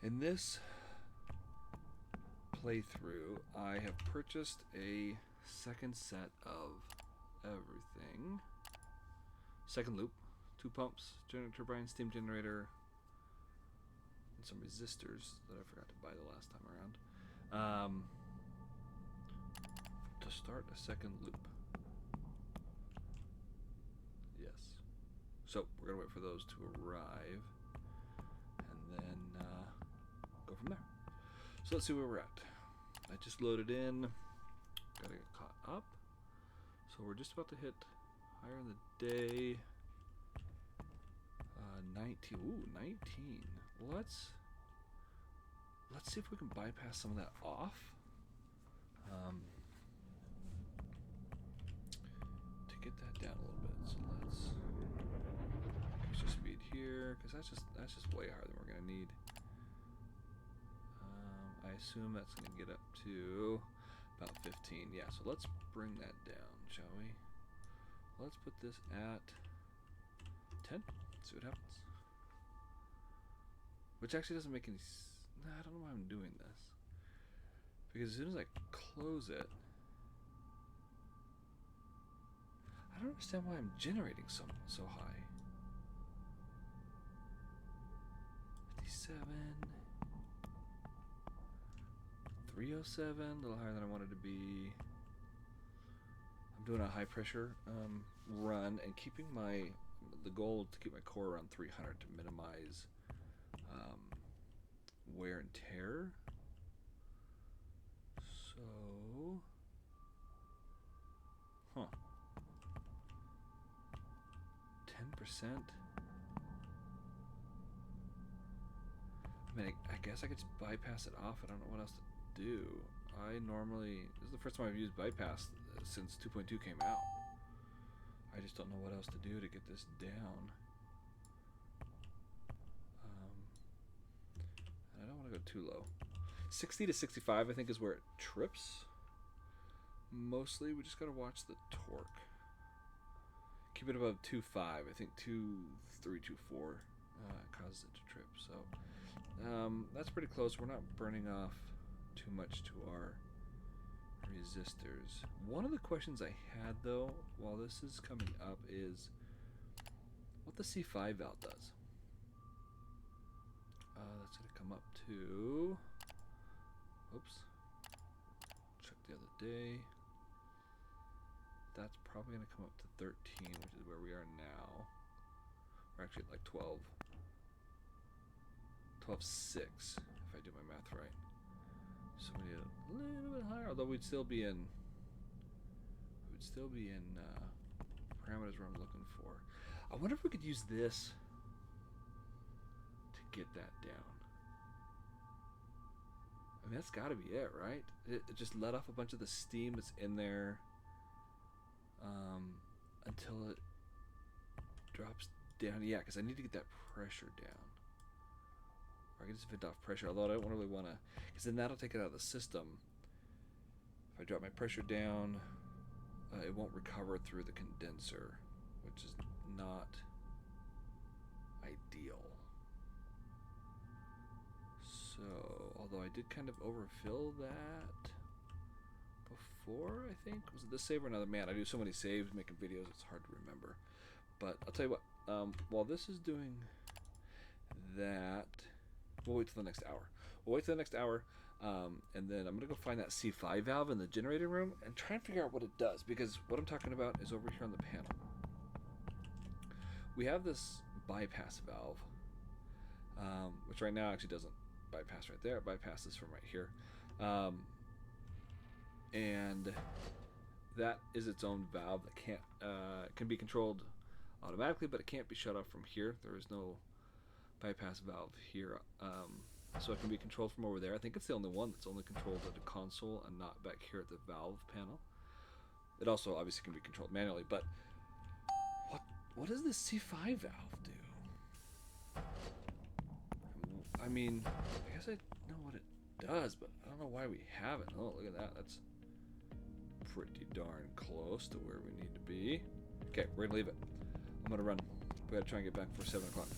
In this playthrough, I have purchased a second set of everything. Second loop, 2 pumps, generator turbine, steam generator, and some resistors that I forgot to buy the last time around. To start a second loop. Yes. So we're gonna wait for those to arrive, and then go from there. So let's see where we're at. I just loaded in. Gotta get caught up. So we're just about to hit higher in the day. 19. Ooh, 19. Let's see if we can bypass some of that off. To get that down a little bit. So let's increase your speed here, because that's just way higher than we're gonna need. I assume that's gonna get up to about 15. Yeah, so let's bring that down, shall we? Let's put this at 10. See what happens. Which actually doesn't make any. Nah, I don't know why I'm doing this. Because as soon as I close it, I don't understand why I'm generating so high. 57, 307, a little higher than I wanted to be. I'm doing a high pressure run and keeping the goal to keep my core around 300 to minimize wear and tear. So, 10%. I mean, I guess I could just bypass it off. I don't know what else to do. This is the first time I've used bypass since 2.2 came out. I just don't know what else to do to get this down. I don't want to go too low. 60 to 65 I think is where it trips. Mostly we just gotta watch the torque. Keep it above 2.5. I think 2.3, 2.4 causes it to trip. So that's pretty close. We're not burning off too much to our resistors. One of the questions I had though while this is coming up is what the C5 valve does. That's going to come up to, oops, check the other day. That's probably going to come up to 13, which is where we are now. We're actually at like 12. 12.6 if I do my math right. So we need a little bit higher, although we'd still be in parameters where I'm looking for. I wonder if we could use this to get that down. I mean, that's got to be it, right? It just let off a bunch of the steam that's in there until it drops down. Yeah, because I need to get that pressure down. Or I can just vent off pressure, although I don't really want to, because then that'll take it out of the system. If I drop my pressure down, it won't recover through the condenser, which is not ideal. So, although I did kind of overfill that before, I think. Was it this save or another? Man, I do so many saves making videos, it's hard to remember. But I'll tell you what, while this is doing that, we'll wait till the next hour. And then I'm going to go find that C5 valve in the generator room and try and figure out what it does. Because what I'm talking about is over here on the panel. We have this bypass valve, which right now actually doesn't bypass right there. It bypasses from right here. And that is its own valve that can be controlled automatically, but it can't be shut off from here. There is no bypass valve here, so it can be controlled from over there. I think it's the only one that's only controlled at the console and not back here at the valve panel. It also obviously can be controlled manually, but what does this C5 valve do? I mean, I guess I know what it does, but I don't know why we haven't. Oh, look at that. That's pretty darn close to where we need to be. Okay, we're gonna leave it. I'm gonna run. We gotta try and get back for 7 o'clock.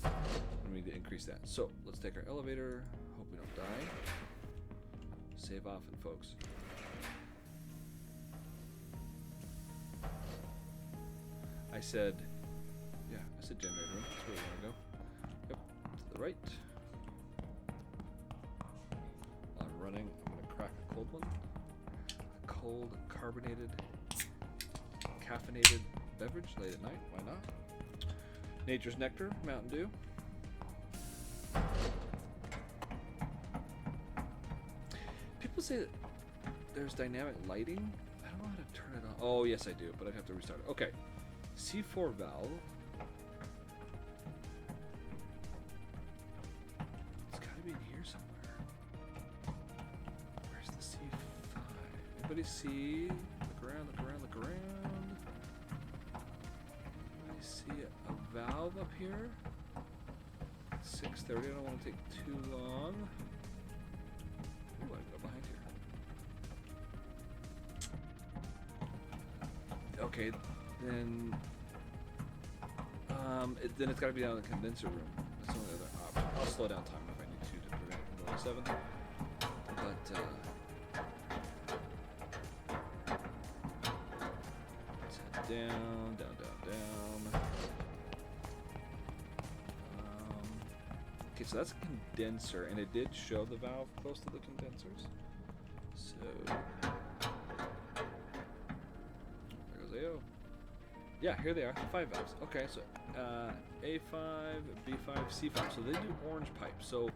We need to increase that. So let's take our elevator. Hope we don't die. Save often, folks. I said generator room. That's where we want to go. Yep, to the right. While I'm running, I'm going to crack a cold one. A cold, carbonated, caffeinated beverage late at night. Why not? Nature's Nectar, Mountain Dew. People say that there's dynamic lighting. I don't know how to turn it on. Oh, yes, I do, but I'd have to restart it. Okay. C4 valve. Anybody see? Look around, look around, look around. I see a valve up here. 6:30. I don't want to take too long. Ooh, I go behind here. Okay, then. Then it's got to be down in the condenser room. That's the only other option. I'll slow down time if I need to prevent it from going 7. But down. Okay, so that's a condenser, and it did show the valve close to the condensers. So there goes AO. Yeah, here they are, the 5 valves. Okay, so A5, B5, C5. So they do orange pipe. So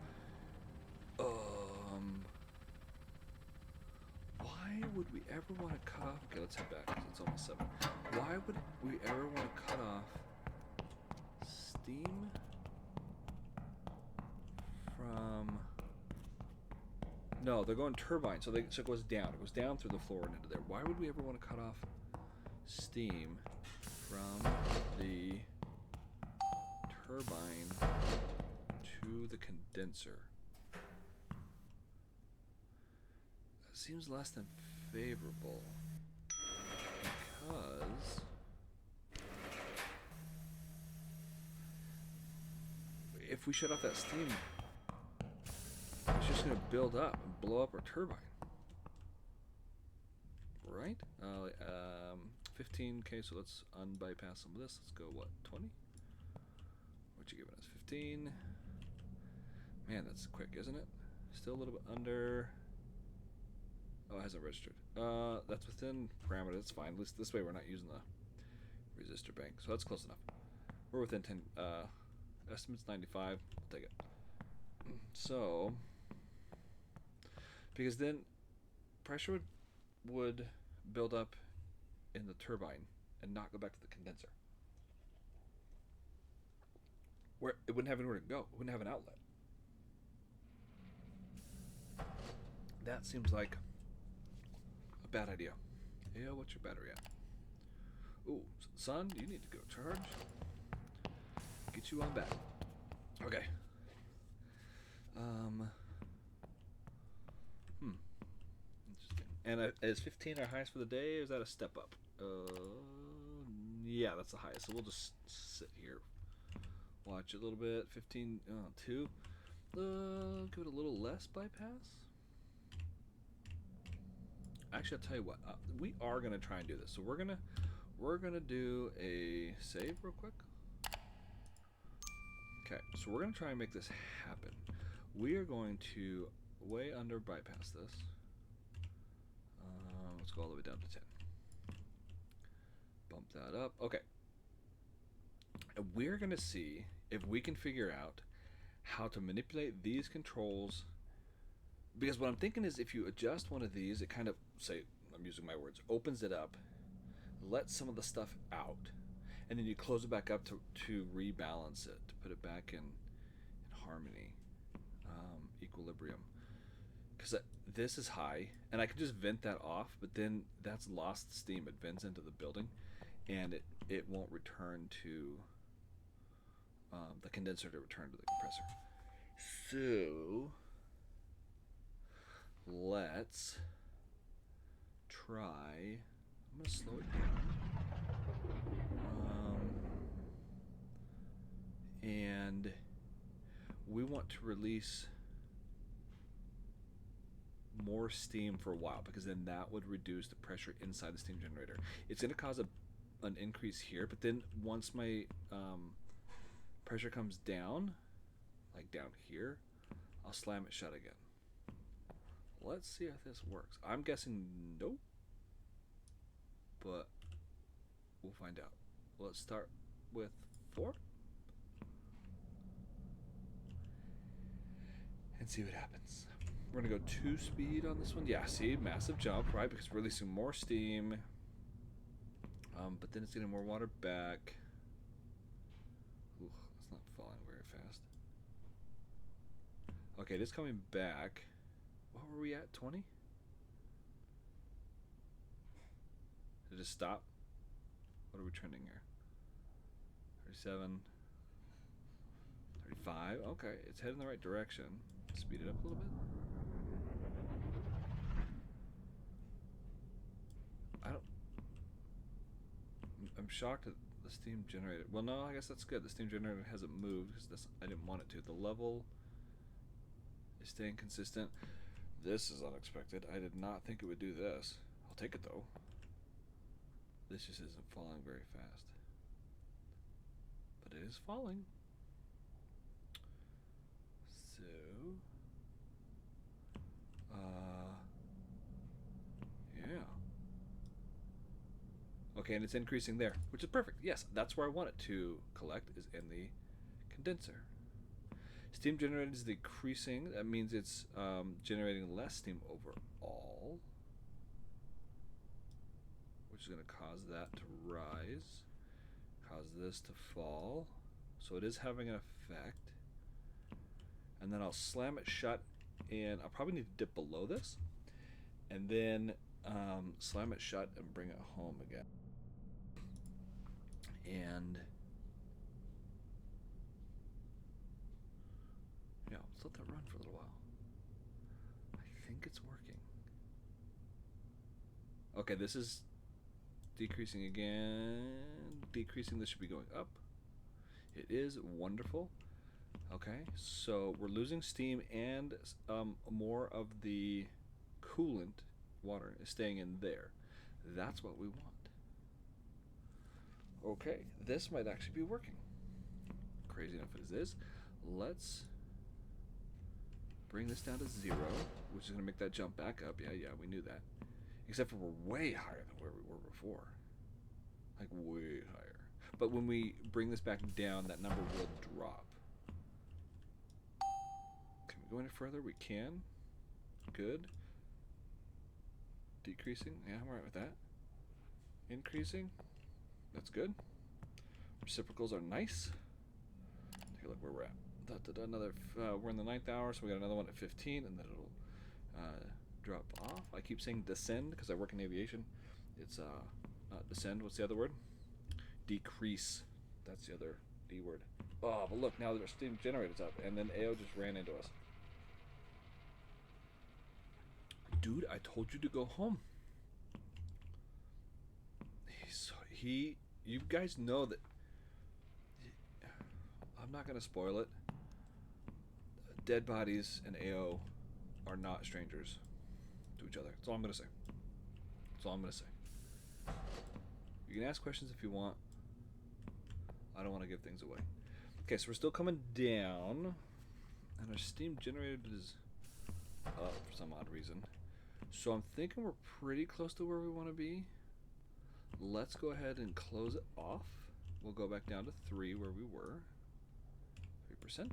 why would we ever want to cut off? Okay, let's head back because it's almost 7. Why would we ever want to cut off steam from? No, they're going turbine, so it goes down. It goes down through the floor and into there. Why would we ever want to cut off steam from the turbine to the condenser? That seems less than favorable. Because if we shut off that steam, it's just going to build up and blow up our turbine. Right? 15. Okay, so let's unbypass some of this. Let's go, what, 20? What you giving us? 15. Man, that's quick, isn't it? Still a little bit under. Oh, it hasn't registered. That's within parameter. That's fine. At least this way we're not using the resistor bank. So that's close enough. We're within 10. Estimate's 95. I'll take it. So, because then pressure would build up in the turbine and not go back to the condenser, where it wouldn't have anywhere to go. It wouldn't have an outlet. That seems like a bad idea. Yeah, what's your battery at? Ooh, son, you need to go charge. Get you on back. Okay. Interesting. And is 15 our highest for the day, or is that a step up? Yeah, that's the highest. So we'll just sit here, watch it a little bit. 15, 2. Give it a little less bypass. Actually, I'll tell you what. We are gonna try and do this. So we're gonna do a save real quick. Okay, so we're gonna try and make this happen. We are going to way under bypass this. Let's go all the way down to 10. Bump that up. Okay. And we're gonna see if we can figure out how to manipulate these controls. Because what I'm thinking is if you adjust one of these, it kind of, say, I'm using my words, opens it up, lets some of the stuff out, and then you close it back up to rebalance it, to put it back in harmony, equilibrium. Because this is high, and I could just vent that off, but then that's lost steam. It vents into the building, and it won't return to the condenser to return to the compressor. So let's try. I'm gonna slow it down. want to release more steam for a while, because then that would reduce the pressure inside the steam generator. It's going to cause an increase here, but then once my pressure comes down, like down here, I'll slam it shut again. Let's see if this works. I'm guessing nope, but we'll find out. Let's start with 4 and see what happens. We're gonna go 2 speed on this one. Yeah, see, massive jump, right? Because we're releasing more steam, but then it's getting more water back. Ooh, it's not falling very fast. Okay, it is coming back. What were we at? 20? Did it just stop? What are we trending here? 37, 35. Okay, it's heading in the right direction. Speed it up a little bit. I'm shocked at the steam generator. Well, no, I guess that's good. The steam generator hasn't moved because I didn't want it to. The level is staying consistent. This is unexpected. I did not think it would do this. I'll take it though. This just isn't falling very fast. But it is falling. So, yeah. Okay, and it's increasing there, which is perfect. Yes, that's where I want it to collect, is in the condenser. Steam generated is decreasing. That means it's generating less steam overall, which is going to cause that to rise, cause this to fall. So it is having an effect. And then I'll slam it shut, and I'll probably need to dip below this, and then slam it shut and bring it home again. And yeah, let's let that run for a little while. I think it's working. Okay, this is decreasing again. Decreasing, this should be going up. It is wonderful. Okay, so we're losing steam, and more of the coolant, water, is staying in there. That's what we want. Okay, this might actually be working. Crazy enough as it is. Let's bring this down to 0, which is going to make that jump back up. Yeah, we knew that. Except for we're way higher than where we were before. Like, way higher. But when we bring this back down, that number will drop. Can we go any further? We can. Good. Decreasing. Yeah, I'm alright with that. Increasing. That's good. Reciprocals are nice. Take a look where we're at. Another. We're in the 9th hour, so we got another one at 15, and then it'll drop off. I keep saying descend because I work in aviation. It's not descend. What's the other word? Decrease. That's the other D word. Oh, but look, now their steam generator's up, and then AO just ran into us. Dude, I told you to go home. You guys know that. I'm not gonna spoil it. Dead bodies and AO are not strangers to each other. That's all I'm gonna say. That's all I'm gonna say. You can ask questions if you want. I don't want to give things away. Okay, so we're still coming down, and our steam generator is up for some odd reason. So I'm thinking we're pretty close to where we want to be. Let's go ahead and close it off. We'll go back down to 3 where we were. 3%.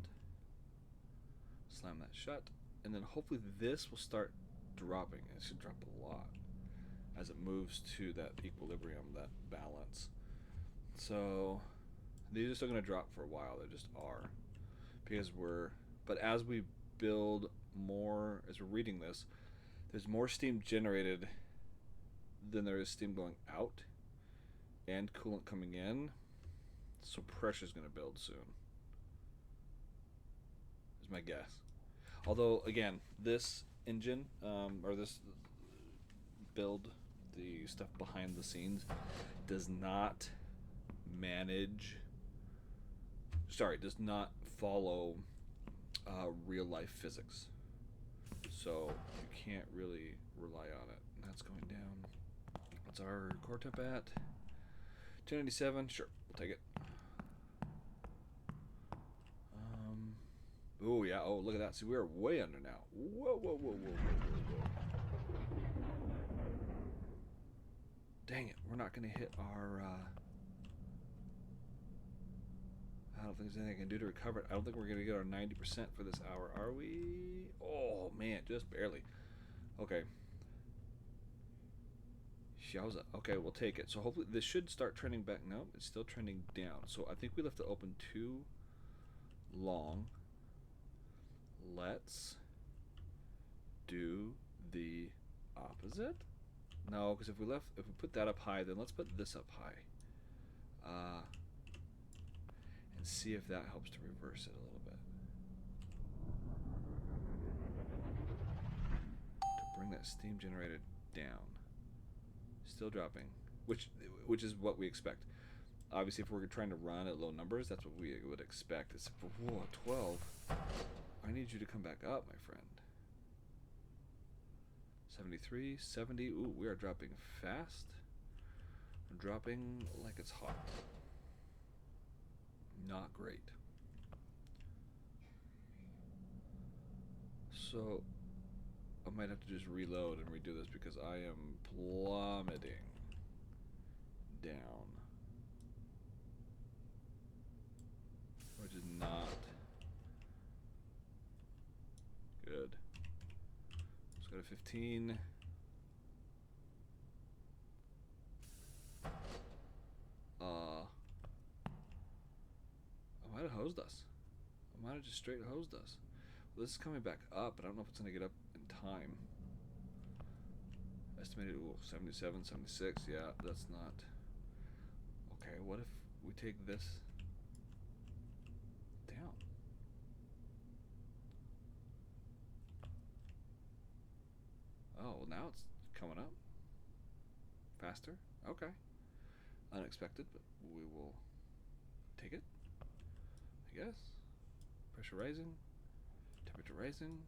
Slam that shut, and then hopefully this will start dropping. It should drop a lot as it moves to that equilibrium, that balance. So these are still going to drop for a while. They just are, because but as we build more, as we're reading this, there's more steam generated than there is steam going out and coolant coming in, so pressure is going to build soon, is my guess. Although again, this engine or this build, the stuff behind the scenes, does not manage, does not follow real life physics. So you can't really rely on it. And that's going down. What's our core temp at? 297. Sure, we'll take it. Oh yeah. Oh, look at that. See, we're way under now. Whoa, whoa, whoa, whoa, whoa, whoa, whoa. Dang it, we're not going to hit our. I don't think there's anything I can do to recover it. I don't think we're going to get our 90% for this hour, are we? Oh man, just barely. Okay. Showza. Okay, we'll take it. So hopefully this should start trending back. No, it's still trending down. So I think we left it open too long. Let's do the opposite. No, because if we put that up high, then let's put this up high. And see if that helps to reverse it a little bit. To bring that steam generator down. Still dropping, which is what we expect. Obviously, if we're trying to run at low numbers, that's what we would expect. It's whoa, 12. I need you to come back up, my friend. 73, 70. Ooh, we are dropping fast. We're dropping like it's hot. Not great. So I might have to just reload and redo this because I am plummeting down, which is not good. Let's go to 15. I might have hosed us. I might have just straight hosed us. Well, this is coming back up, but I don't know if it's going to get up in time. Estimated, 77, 76. Yeah, that's not. Okay, what if we take this down? Oh, well, now it's coming up faster. Okay. Unexpected, but we will take it, I guess. Pressure rising. Temperature rising.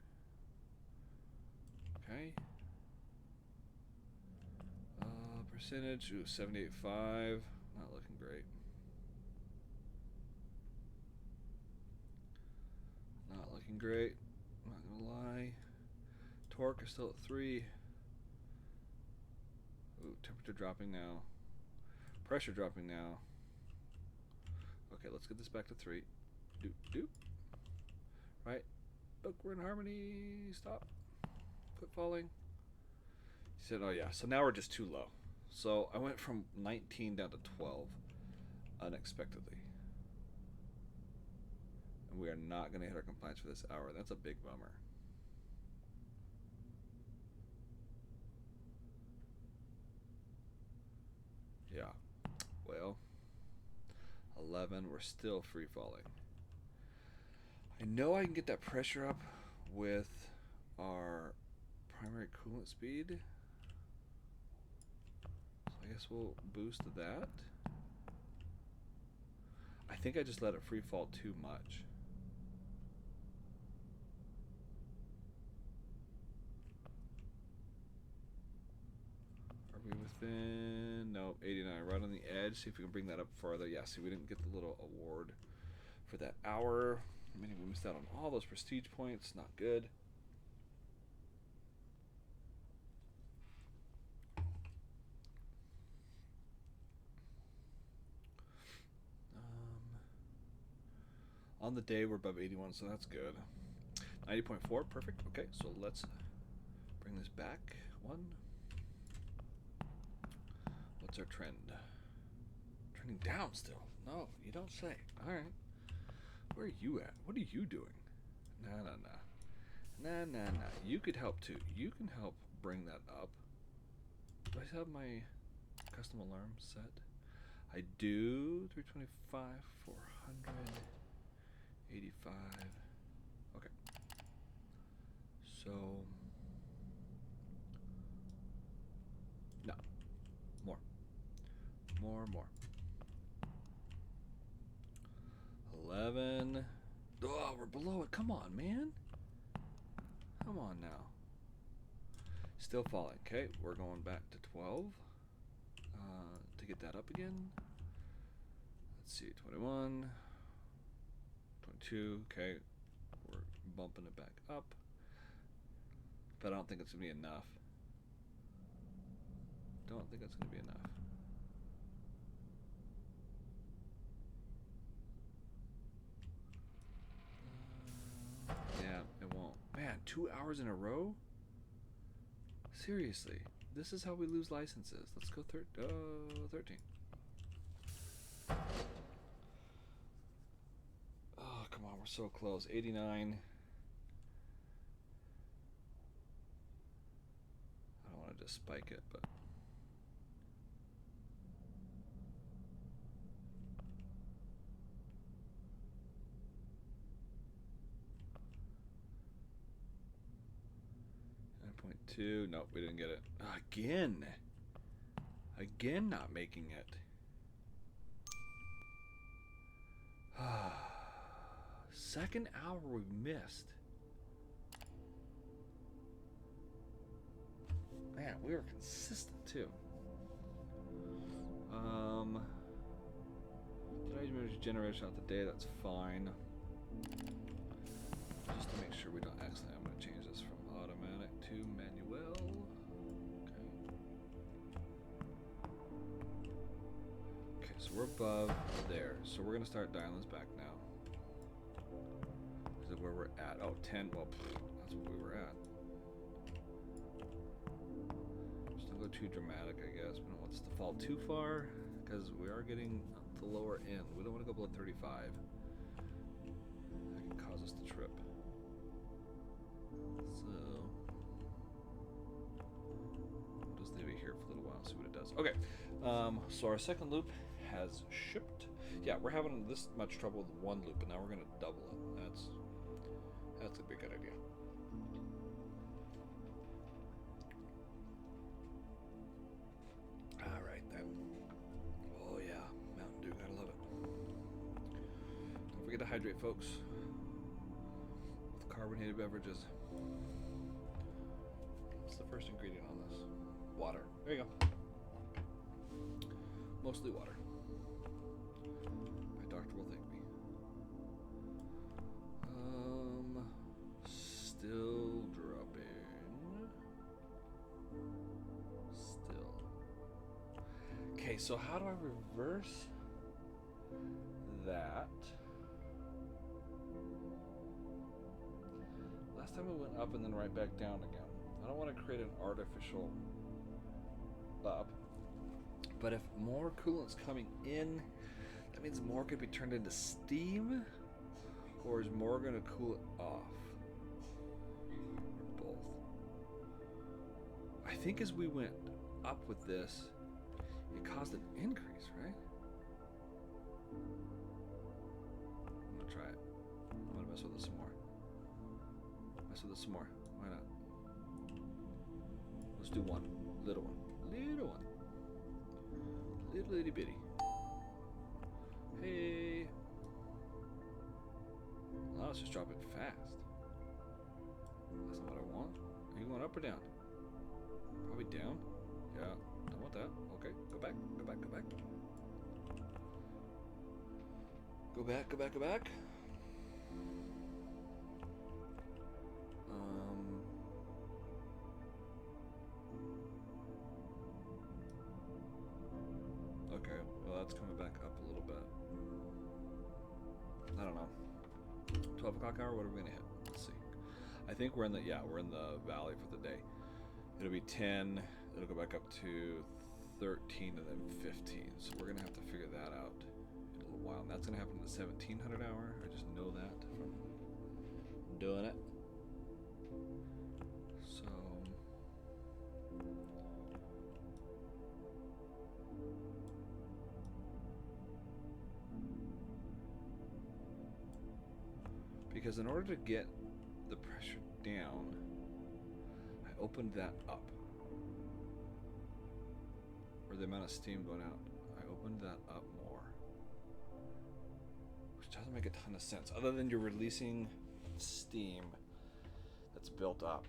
Okay. Percentage, 78.5. Not looking great. Not looking great. I'm not gonna lie. Torque is still at 3. Ooh, temperature dropping now. Pressure dropping now. Okay, let's get this back to 3. Doop, doop. Right. Look, we're in harmony. Stop. Quit falling. He said, oh yeah, so now we're just too low. So I went from 19 down to 12 unexpectedly. And we are not going to hit our compliance for this hour. That's a big bummer. Yeah. Well, 11, we're still free falling. I know I can get that pressure up with our primary coolant speed. So I guess we'll boost that. I think I just let it free fall too much. Are we within? No, 89. Right on the edge. See if we can bring that up farther. Yeah, see, we didn't get the little award for that hour. I mean, we missed out on all those prestige points. Not good. On the day, we're above 81, so that's good. 90.4, perfect. Okay, so let's bring this back. 1. What's our trend? Trending down still. No, you don't say. All right. Where are you at? What are you doing? Nah. You could help too. You can help bring that up. Do I have my custom alarm set? I do. 325, 400, 85. Okay. So no. More. 11. Oh, we're below it. Come on, man. Come on now. Still falling. Okay, we're going back to 12 to get that up again. Let's see, 21, 22. Okay, we're bumping it back up. But I don't think it's going to be enough. Don't think it's going to be enough. Yeah, it won't. Man, 2 hours in a row? Seriously, this is how we lose licenses. Let's go 13. Oh, come on, we're so close. 89. I don't want to just spike it, but... .2. Nope, we didn't get it. Again not making it. Second hour we've missed. Man, we were consistent too. Did I manage generation out the day? That's fine. Just to make sure we don't accidentally, I'm going to change this from automatic to manual. Okay, so we're above there. So we're going to start dialing this back now. Is it where we're at? Oh, 10. Well, that's what we were at. Just don't go too dramatic, I guess. We don't want this to fall too far because we are getting the lower end. We don't want to go below 35. That can cause us to trip. So we'll just leave it here for a little while, see what it does. Okay, so our second loop has shipped. Yeah, we're having this much trouble with one loop, and now we're going to double it. That's a big good idea. All right then. Oh yeah, Mountain Dew, gotta love it. Don't forget to hydrate, folks. With carbonated beverages. What's the first ingredient on this? Water. There you go. Mostly water. My doctor will thank me. Still dropping. Still. Okay, so how do I reverse that? Last time it went up and then right back down again. I don't want to create an artificial up. But if more coolant's coming in, that means more could be turned into steam, or is more going to cool it off? Or both. I think as we went up with this, it caused an increase, right? I'm going to try it. I'm going to mess with this some more. Mess with this some more. Why not? Let's do one. Little one. Little one. Little itty bitty. Hey. Now let's just drop it fast. That's not what I want. Are you going up or down? Probably down. Yeah, don't want that. Okay, go back, go back, go back. Go back, go back, go back. Okay, well that's coming back up a little bit. I don't know. 12 o'clock hour, what are we gonna hit? Let's see. I think we're in the, yeah, we're in the valley for the day. It'll be 10, it'll go back up to 13 and then 15. So we're gonna have to figure that out in a little while. And that's gonna happen in the 1700 hour. I just know that from doing it. So because in order to get the pressure down, I opened that up. Or the amount of steam going out, I opened that up more. Which doesn't make make a ton of sense, other than you're releasing steam that's built up.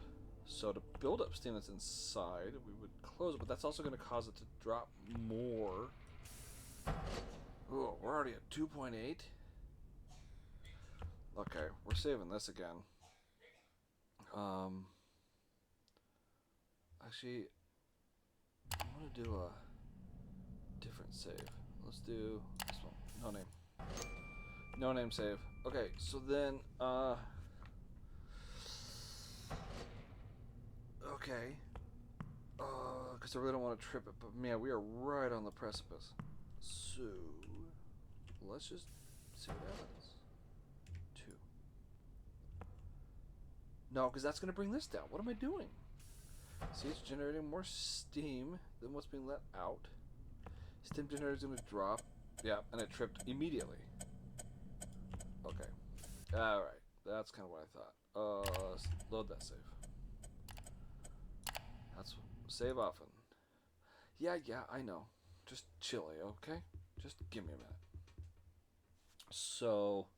So to build up steam that's inside, we would close it, but that's also going to cause it to drop more. Oh, we're already at 2.8. Okay, we're saving this again. Actually, I'm gonna do a different save. Let's do this one. No name. No name save. Okay, so then, okay. Because I really don't want to trip it, but man, we are right on the precipice. So, let's just see what happens. 2. No, because that's going to bring this down. What am I doing? See, it's generating more steam than what's being let out. Steam generator is going to drop. Yeah, and it tripped immediately. Okay. Alright. That's kind of what I thought. Let's load that save. That's save often. Yeah, I know. Just chill, okay? Just give me a minute. So...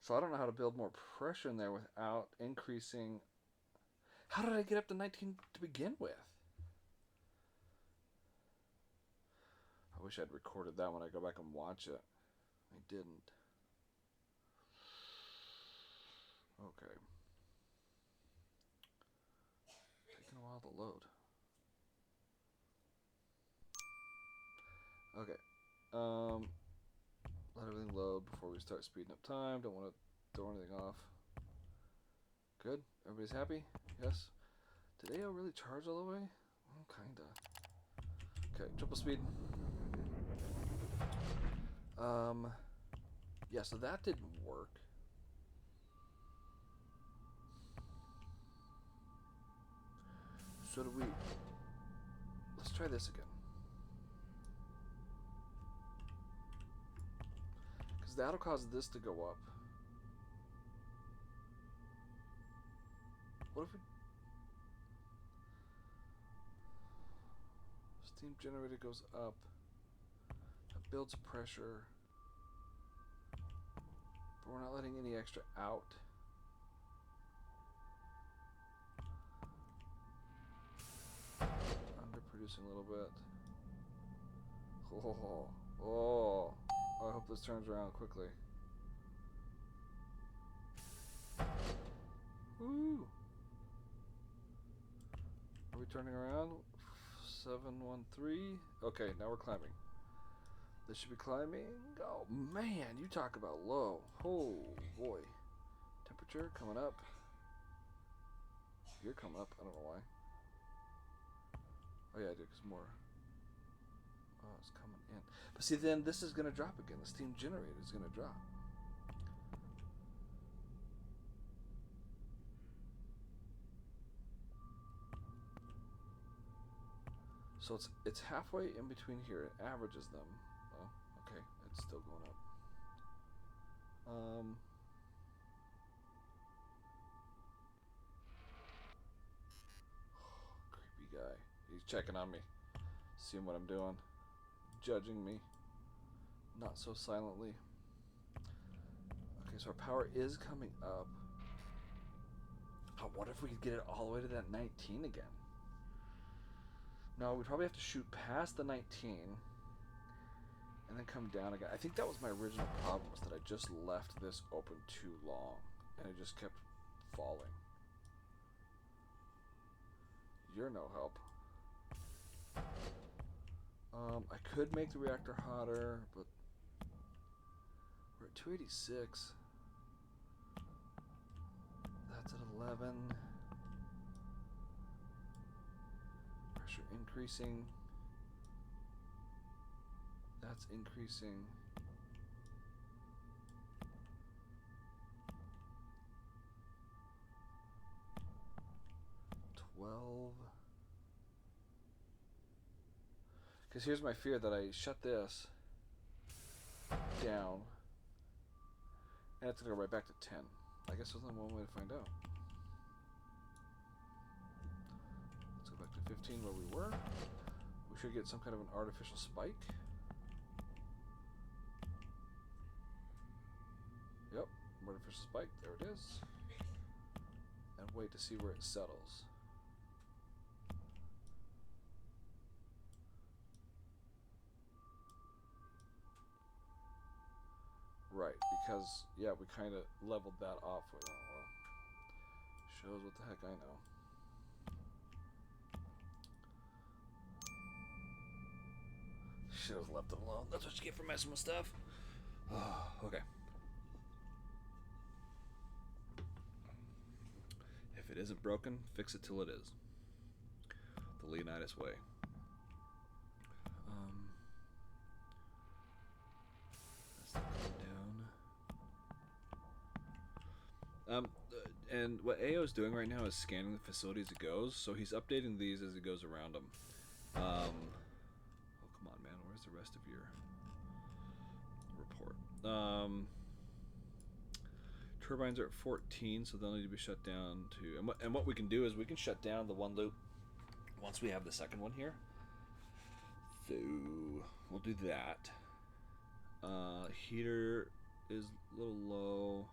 So I don't know how to build more pressure in there without increasing... How did I get up to 19 to begin with? I wish I'd recorded that when I go back and watch it. I didn't. Okay. Taking a while to load. Okay. Let everything load before we start speeding up time. Don't want to throw anything off. Good? Everybody's happy? Yes? Did AO really charge all the way? Well, kinda. Okay, triple speed. Yeah, so that didn't work. So do we... Let's try this again. Because that'll cause this to go up. What if we... Steam generator goes up. That builds pressure. But we're not letting any extra out. Underproducing a little bit. Oh, I hope this turns around quickly. Woo! Are we turning around? 713. Okay, now we're climbing. This should be climbing. Oh man, you talk about low. Oh boy. Temperature coming up. You're coming up. I don't know why. Oh yeah, I do, because more. Oh, it's coming in. But see, then this is going to drop again. The steam generator is going to drop. So it's halfway in between here. It averages them. Oh, okay. It's still going up. Creepy guy. He's checking on me. Seeing what I'm doing. Judging me. Not so silently. Okay, so our power is coming up. Oh, what if we could get it all the way to that 19 again? No, we'd probably have to shoot past the 19 and then come down again. I think that was my original problem, was that I just left this open too long and it just kept falling. You're no help. I could make the reactor hotter, but we're at 286. That's at 11. Pressure increasing. That's increasing. Because here's my fear, that I shut this down and it's going to go right back to 10. I guess there's only one way to find out. Let's go back to 15 where we were. We we should get some kind of an artificial spike. Yep, artificial spike, there it is. And wait to see where it settles. Right, because, yeah, we kind of leveled that off. Oh, well, shows what the heck I know. Should have left it alone. That's what you get for messing with stuff. Oh, okay. If it isn't broken, fix it till it is. The Leonidas way. And what AO is doing right now is scanning the facility as it goes, so he's updating these as it goes around them. Oh, come on, man. Where's the rest of your report? Turbines are at 14, so they'll need to be shut down too. And what we can do is we can shut down the one loop once we have the second one here. So we'll do that. Heater is a little low.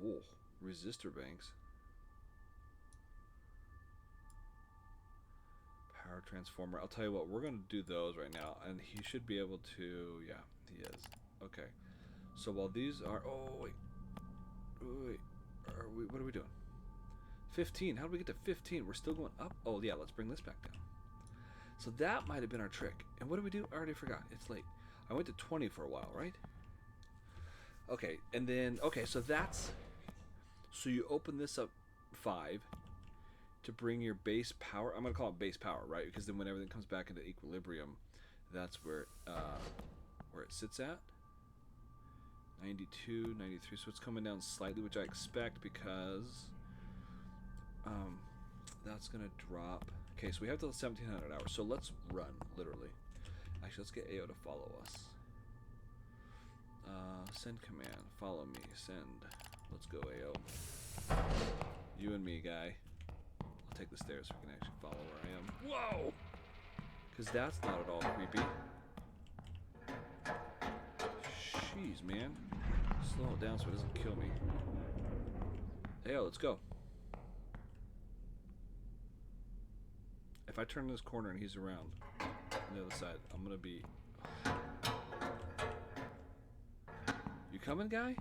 Oh, resistor banks. Power transformer. I'll tell you what, we're going to do those right now. And he should be able to... Yeah, he is. Okay. So while these are... Oh, wait. Wait. What are we doing? 15. How do we get to 15? We're still going up? Oh, yeah, let's bring this back down. So that might have been our trick. And what do we do? I already forgot. It's late. I went to 20 for a while, right? Okay, and then... Okay, so that's... So you open this up 5 to bring your base power. I'm going to call it base power, right? Because then when everything comes back into equilibrium, that's where it sits at. 92, 93. So it's coming down slightly, which I expect because that's going to drop. Okay, so we have till 1700 hours. So let's run, literally. Actually, let's get AO to follow us. Send command. Follow me. Send. Let's go, AO. You and me, guy. I'll take the stairs so we can actually follow where I am. Whoa! Because that's not at all creepy. Jeez, man. Slow it down so it doesn't kill me. AO, let's go. If I turn this corner and he's around on the other side, I'm going to be... You coming, guy?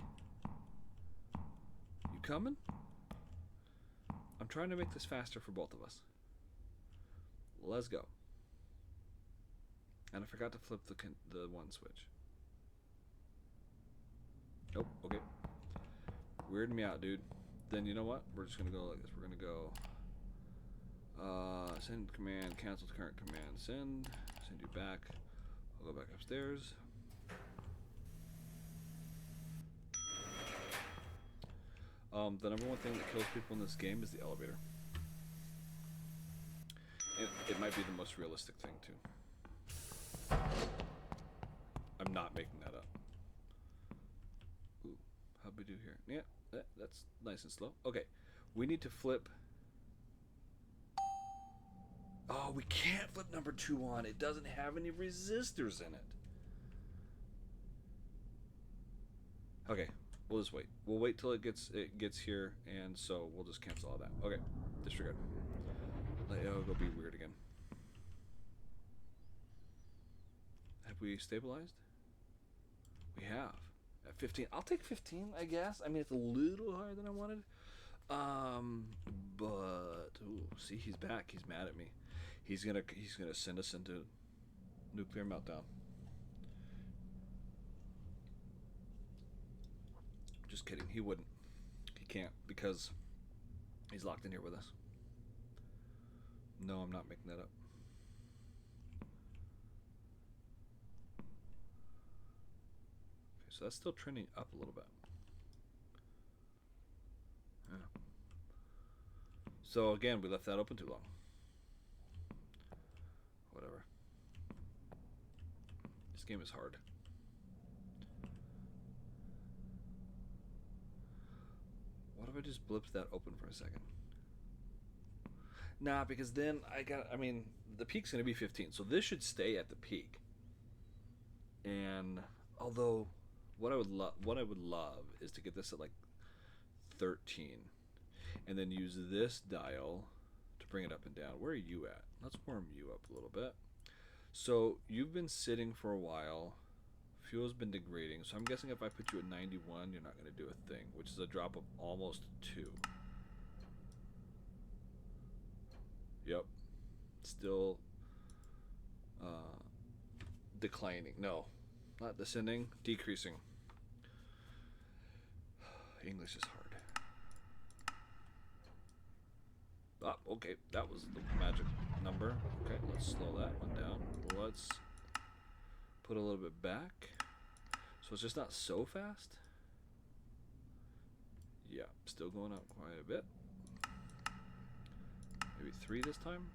You coming? I'm trying to make this faster for both of us. Let's go. And I forgot to flip the one switch. Nope, okay. Weirding me out, dude. Then you know what? We're just going to go like this. We're going to go... send command, cancel current command, send you back. I'll go back upstairs. The number one thing that kills people in this game is the elevator. It might be the most realistic thing too. I'm not making that up. Ooh, how'd we do here? Yeah, that's nice and slow. Okay, we need to flip. Oh, we can't flip number 2 on. It doesn't have any resistors in it. Okay, we'll just wait. We'll wait till it gets here, and so we'll just cancel all that. Okay, disregard. Let AO go be weird again. Have we stabilized? We have. At 15. I'll take 15, I guess. I mean, it's a little higher than I wanted. But ooh, see, he's back. He's mad at me. He's gonna send us into nuclear meltdown. Just kidding. He wouldn't. He can't because he's locked in here with us. No, I'm not making that up. Okay, so that's still trending up a little bit. Yeah. So again, we left that open too long. Whatever. This game is hard. What if I just blipped that open for a second? Nah, because then I mean, the peak's going to be 15, so this should stay at the peak. And although, what I would love is to get this at like 13, and then use this dial to bring it up and down. Where are you at? Let's warm you up a little bit. So you've been sitting for a while. Fuel's been degrading, so I'm guessing if I put you at 91, you're not going to do a thing, which is a drop of almost 2. Yep. Still declining. No, not descending, decreasing. English is hard. Ah, okay, that was the magic number. Okay, let's slow that one down. Let's put a little bit back. So it's just not so fast. Yeah, still going up quite a bit. Maybe 3 this time.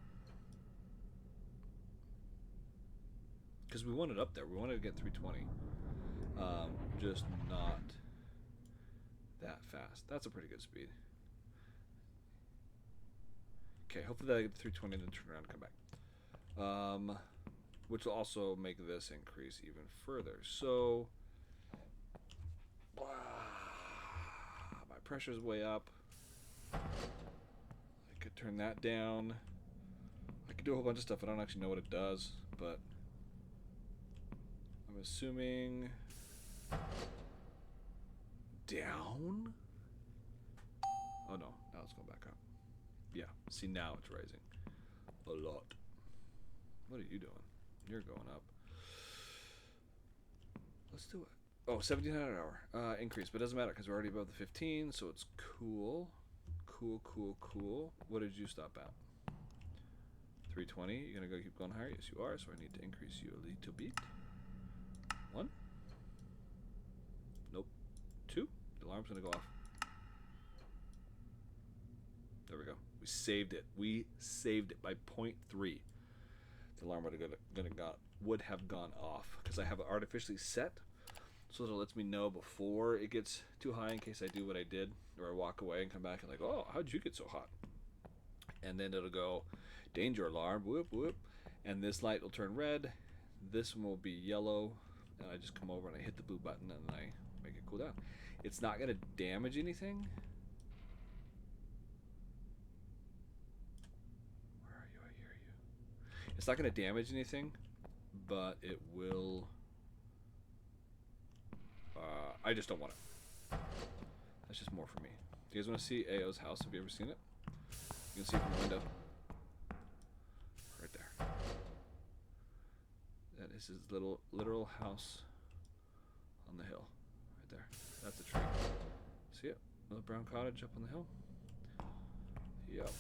Because we want it up there. We wanted to get 320. Just not that fast. That's a pretty good speed. Okay, hopefully that I get 320 and then turn around and come back. Which will also make this increase even further. So, my pressure's way up. I could turn that down. I could do a whole bunch of stuff. I don't actually know what it does, but I'm assuming down. Oh no, now it's going back up. Yeah, see, now it's rising a lot. What are you doing? You're going up. Let's do it. Oh, 1700 an hour increase, but it doesn't matter because we're already above the 15, so it's cool. Cool. What did you stop at? 320. You're gonna go keep going higher? Yes, you are. So I need to increase you a little bit. 1. Nope. 2. The alarm's gonna go off. There we go. We saved it. We saved it by 0.3. The alarm would have gone off because I have it artificially set, so that it lets me know before it gets too high in case I do what I did, or I walk away and come back and like, oh, how'd you get so hot? And then it'll go, danger alarm, whoop whoop, and this light will turn red. This one will be yellow, and I just come over and I hit the blue button and I make it cool down. It's not gonna damage anything. It's not going to damage anything, but it will. I just don't want it. That's just more for me. Do you guys want to see AO's house? Have you ever seen it? You can see it from the window. Right there. That is his literal house on the hill. Right there. That's a tree. See it? Little brown cottage up on the hill? Yep.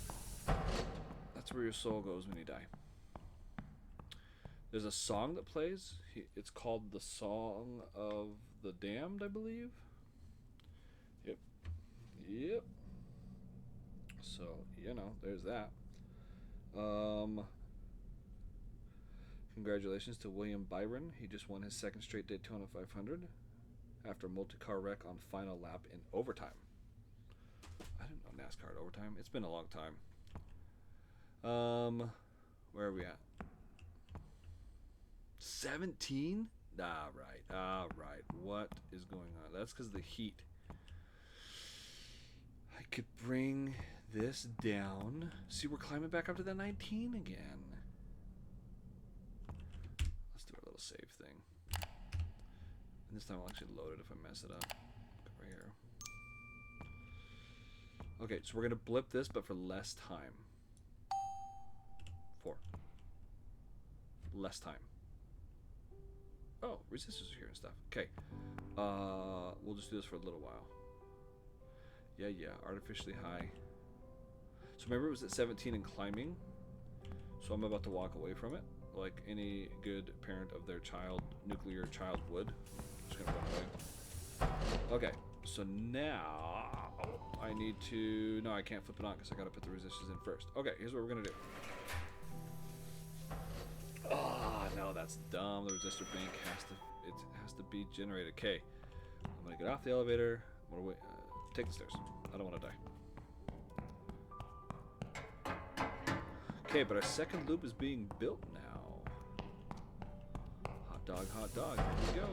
That's where your soul goes when you die. There's a song that plays. It's called The Song of the Damned, I believe. Yep. So, there's that. Congratulations to William Byron. He just won his second straight Daytona 500 after a multi-car wreck on final lap in overtime. I didn't know NASCAR at overtime. It's been a long time. Where are we at? 17? All right. What is going on? That's because of the heat. I could bring this down. See, we're climbing back up to that 19 again. Let's do our little save thing. And this time I'll actually load it if I mess it up. Go right here. Okay, so we're going to blip this, but for less time. 4. Less time. Oh, resistors are here and stuff. Okay. We'll just do this for a little while. Yeah. Artificially high. So remember it was at 17 and climbing. So I'm about to walk away from it. Like any good parent of their nuclear child would. Just gonna run away. Okay. So now I need to... No, I can't flip it on because I gotta put the resistors in first. Okay, here's what we're gonna do. No, that's dumb. The resistor bank has to be generated. Okay, I'm gonna get off the elevator. I'm gonna wait. Take the stairs. I don't want to die. Okay, but our second loop is being built now. Hot dog, here we go.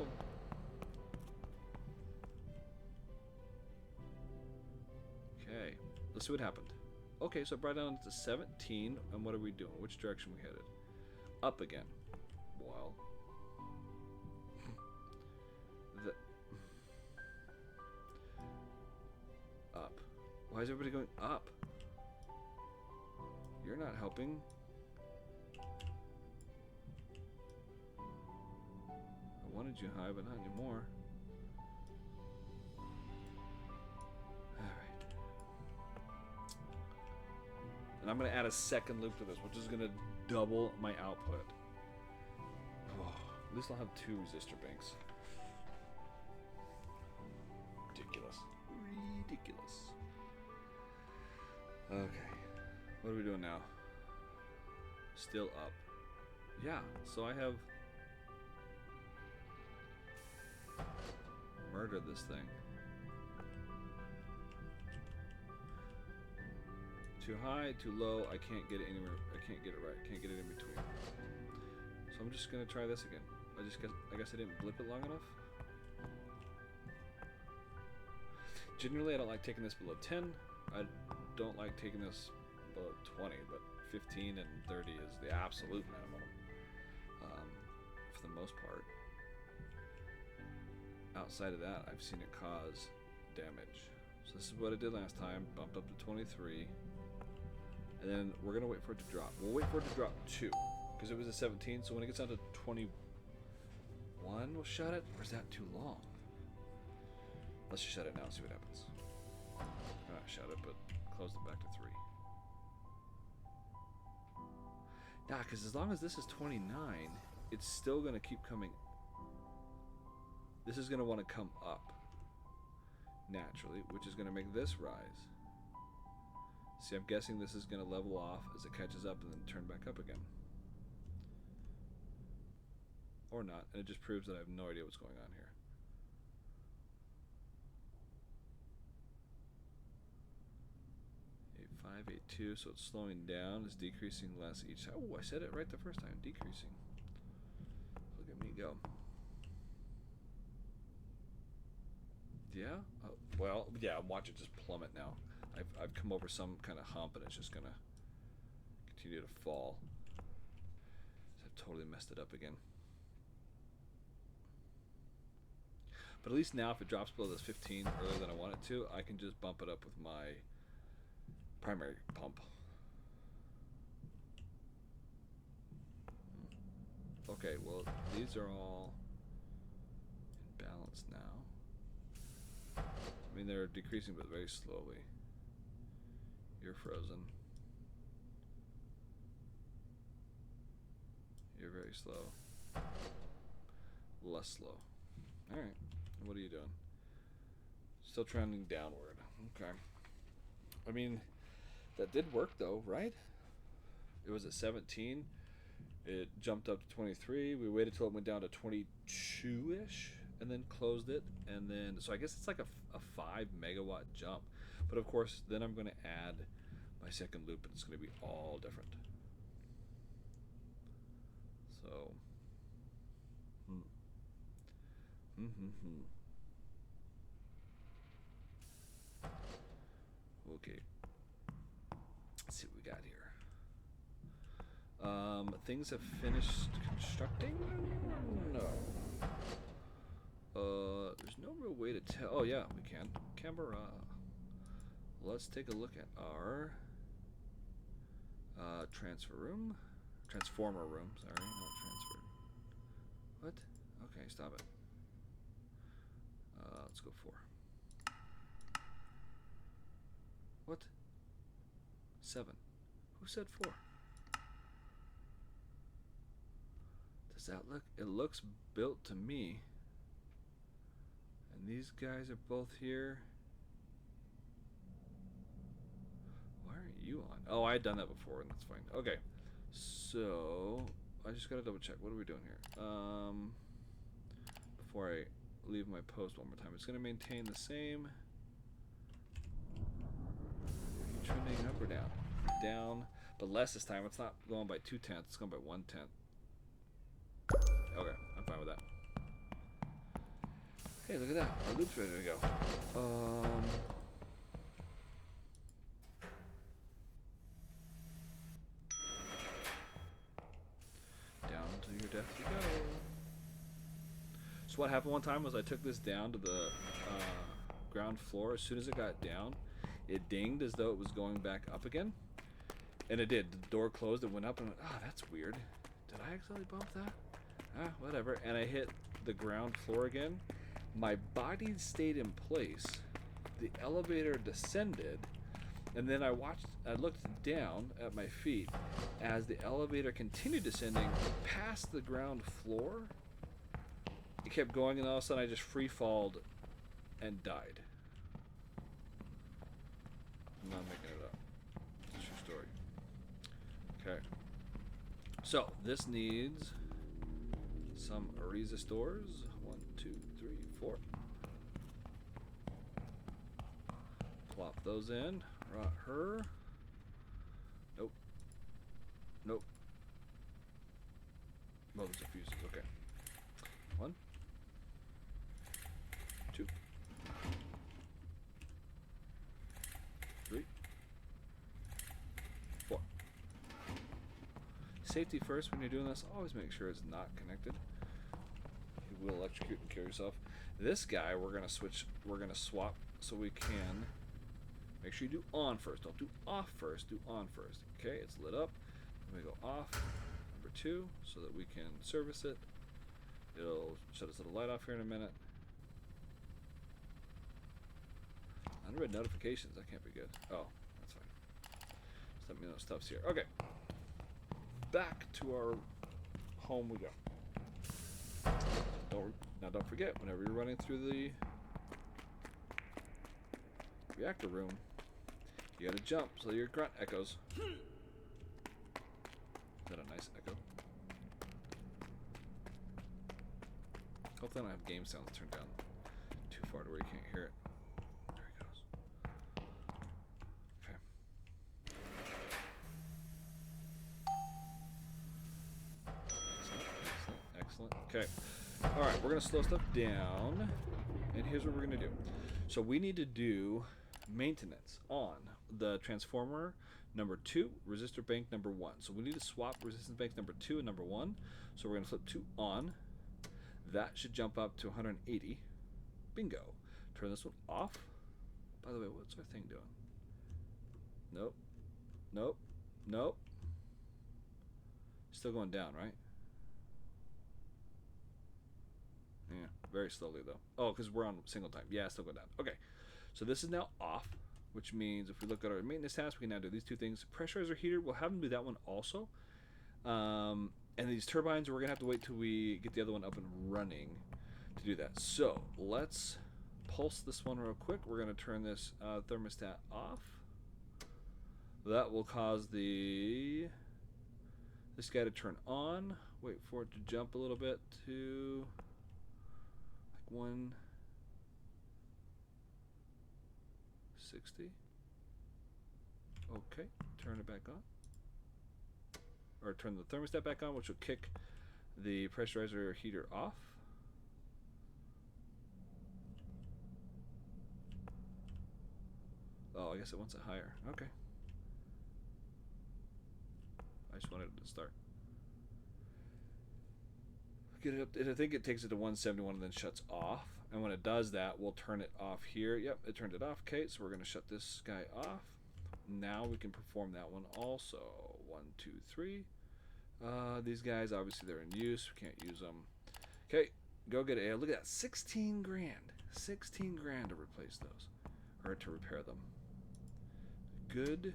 Okay, let's see what happened. Okay, so I brought down to 17, and what are we doing? Which direction we headed? Up again. Well, up. Why is everybody going up? You're not helping. I wanted you high, but not anymore. Alright. And I'm going to add a second loop to this, which is going to double my output. Oh, at least I'll have 2 resistor banks. Ridiculous. Ridiculous. Okay. What are we doing now? Still up. Yeah, so I have murdered this thing. Too high, too low, I can't get it anywhere. I can't get it right. I can't get it in between. So I'm just gonna try this again. I guess I didn't blip it long enough. Generally, I don't like taking this below 10. I don't like taking this below 20, but 15 and 30 is the absolute minimum for the most part. Outside of that, I've seen it cause damage. So this is what it did last time. Bumped up to 23. And then we're going to wait for it to drop. We'll wait for it to drop 2. Because it was a 17, so when it gets down to 21, we'll shut it. Or is that too long? Let's just shut it now and see what happens. Not shut it, but close it back to 3. Nah, because as long as this is 29, it's still going to keep coming. This is going to want to come up naturally, which is going to make this rise. See, I'm guessing this is going to level off as it catches up and then turn back up again. Or not, and it just proves that I have no idea what's going on here. Five, 8, 2, so it's slowing down. It's decreasing less each time. Oh, I said it right the first time. Decreasing. Look at me go. Yeah? Oh, well, yeah, watch it just plummet now. I've come over some kind of hump and it's just going to continue to fall. So I've totally messed it up again. But at least now if it drops below this 15 earlier than I want it to, I can just bump it up with my primary pump. Okay, well, these are all in balance now. I mean, they're decreasing, but very slowly. You're frozen. You're very slow. Less slow. Alright, what are you doing? Still trending downward. Okay. I mean, that did work though, right? It was at 17. It jumped up to 23. We waited till it went down to 22-ish and then closed it. And then, so I guess it's like a 5 megawatt jump. But of course, then I'm going to add my second loop and it's going to be all different. So, okay. Let's see what we got here. Things have finished constructing? No. There's no real way to tell. Oh yeah, we can. Camera. Let's take a look at our transformer room. Sorry, not transfer. What? Okay, stop it. Let's go 4. What? 7. Who said 4? Does that look? It looks built to me. And these guys are both here. Why aren't you on? Oh, I had done that before, and that's fine. Okay, so I just gotta double check. What are we doing here? Before I leave my post one more time, it's gonna maintain the same. Are you trending up or down? Down. but less this time. It's not going by 2/10, it's going by 1/10. Okay, I'm fine with that. Hey, look at that. Our loop's ready to go. Down to your death you go. So what happened one time was I took this down to the ground floor. As soon as it got down, it dinged as though it was going back up again. And it did. The door closed, it went up, and I went, oh, that's weird. Did I accidentally bump that? Ah, whatever. And I hit the ground floor again. My body stayed in place. The elevator descended, and then I looked down at my feet as the elevator continued descending past the ground floor. It kept going, and all of a sudden I just free-falled and died. I'm not making it up. It's a true story. Okay. So, this needs some resistors. 1, 2, 3, 4. Plop those in. Rot her. Nope. Nope. Well, those are fuses. Okay. 1, 2, 3, 4. Safety first when you're doing this. Always make sure it's not connected. You will electrocute and kill yourself. This guy, we're gonna switch. We're gonna swap so we can make sure you do on first. Don't do off first. Do on first. Okay, it's lit up. Then we go off. Number 2, so that we can service it. It'll shut its little light off here in a minute. Unread notifications. That can't be good. Oh, that's fine. Just let me know stuff's here. Okay. Back to our home we go. Don't forget, whenever you're running through the reactor room, you gotta jump so your grunt echoes. Is that a nice echo? Hopefully I don't have game sounds turned down too far to where you can't hear it. There he goes. Okay. Excellent. Okay. Alright, we're going to slow stuff down. And here's what we're going to do. So we need to do maintenance on the transformer number 2, resistor bank number 1. So we need to swap resistance banks number 2 and number 1. So we're going to flip 2 on. That should jump up to 180. Bingo. Turn this one off. By the way, what's our thing doing? Nope. Nope. Nope. Still going down, right? Yeah, very slowly though. Oh, because we're on single time. Yeah, still going down. Okay. So this is now off, which means if we look at our maintenance tasks, we can now do these 2 things. Pressurizer heater, we'll have them do that one also. And these turbines, we're going to have to wait till we get the other one up and running to do that. So let's pulse this one real quick. We're going to turn this thermostat off. That will cause this guy to turn on. Wait for it to jump a little bit to like 160. Okay, turn it back on. Or turn the thermostat back on, which will kick the pressurizer heater off. Oh, I guess it wants it higher. Okay. I just wanted it to start. Get it up. I think it takes it to 171 and then shuts off. And when it does that, we'll turn it off here. Yep, it turned it off. Okay, so we're going to shut this guy off. Now we can perform that one also. 1, 2, 3. These guys, obviously they're in use. We can't use them. Okay, go get it. Look at that, 16 grand. 16 grand to replace those, or to repair them. Good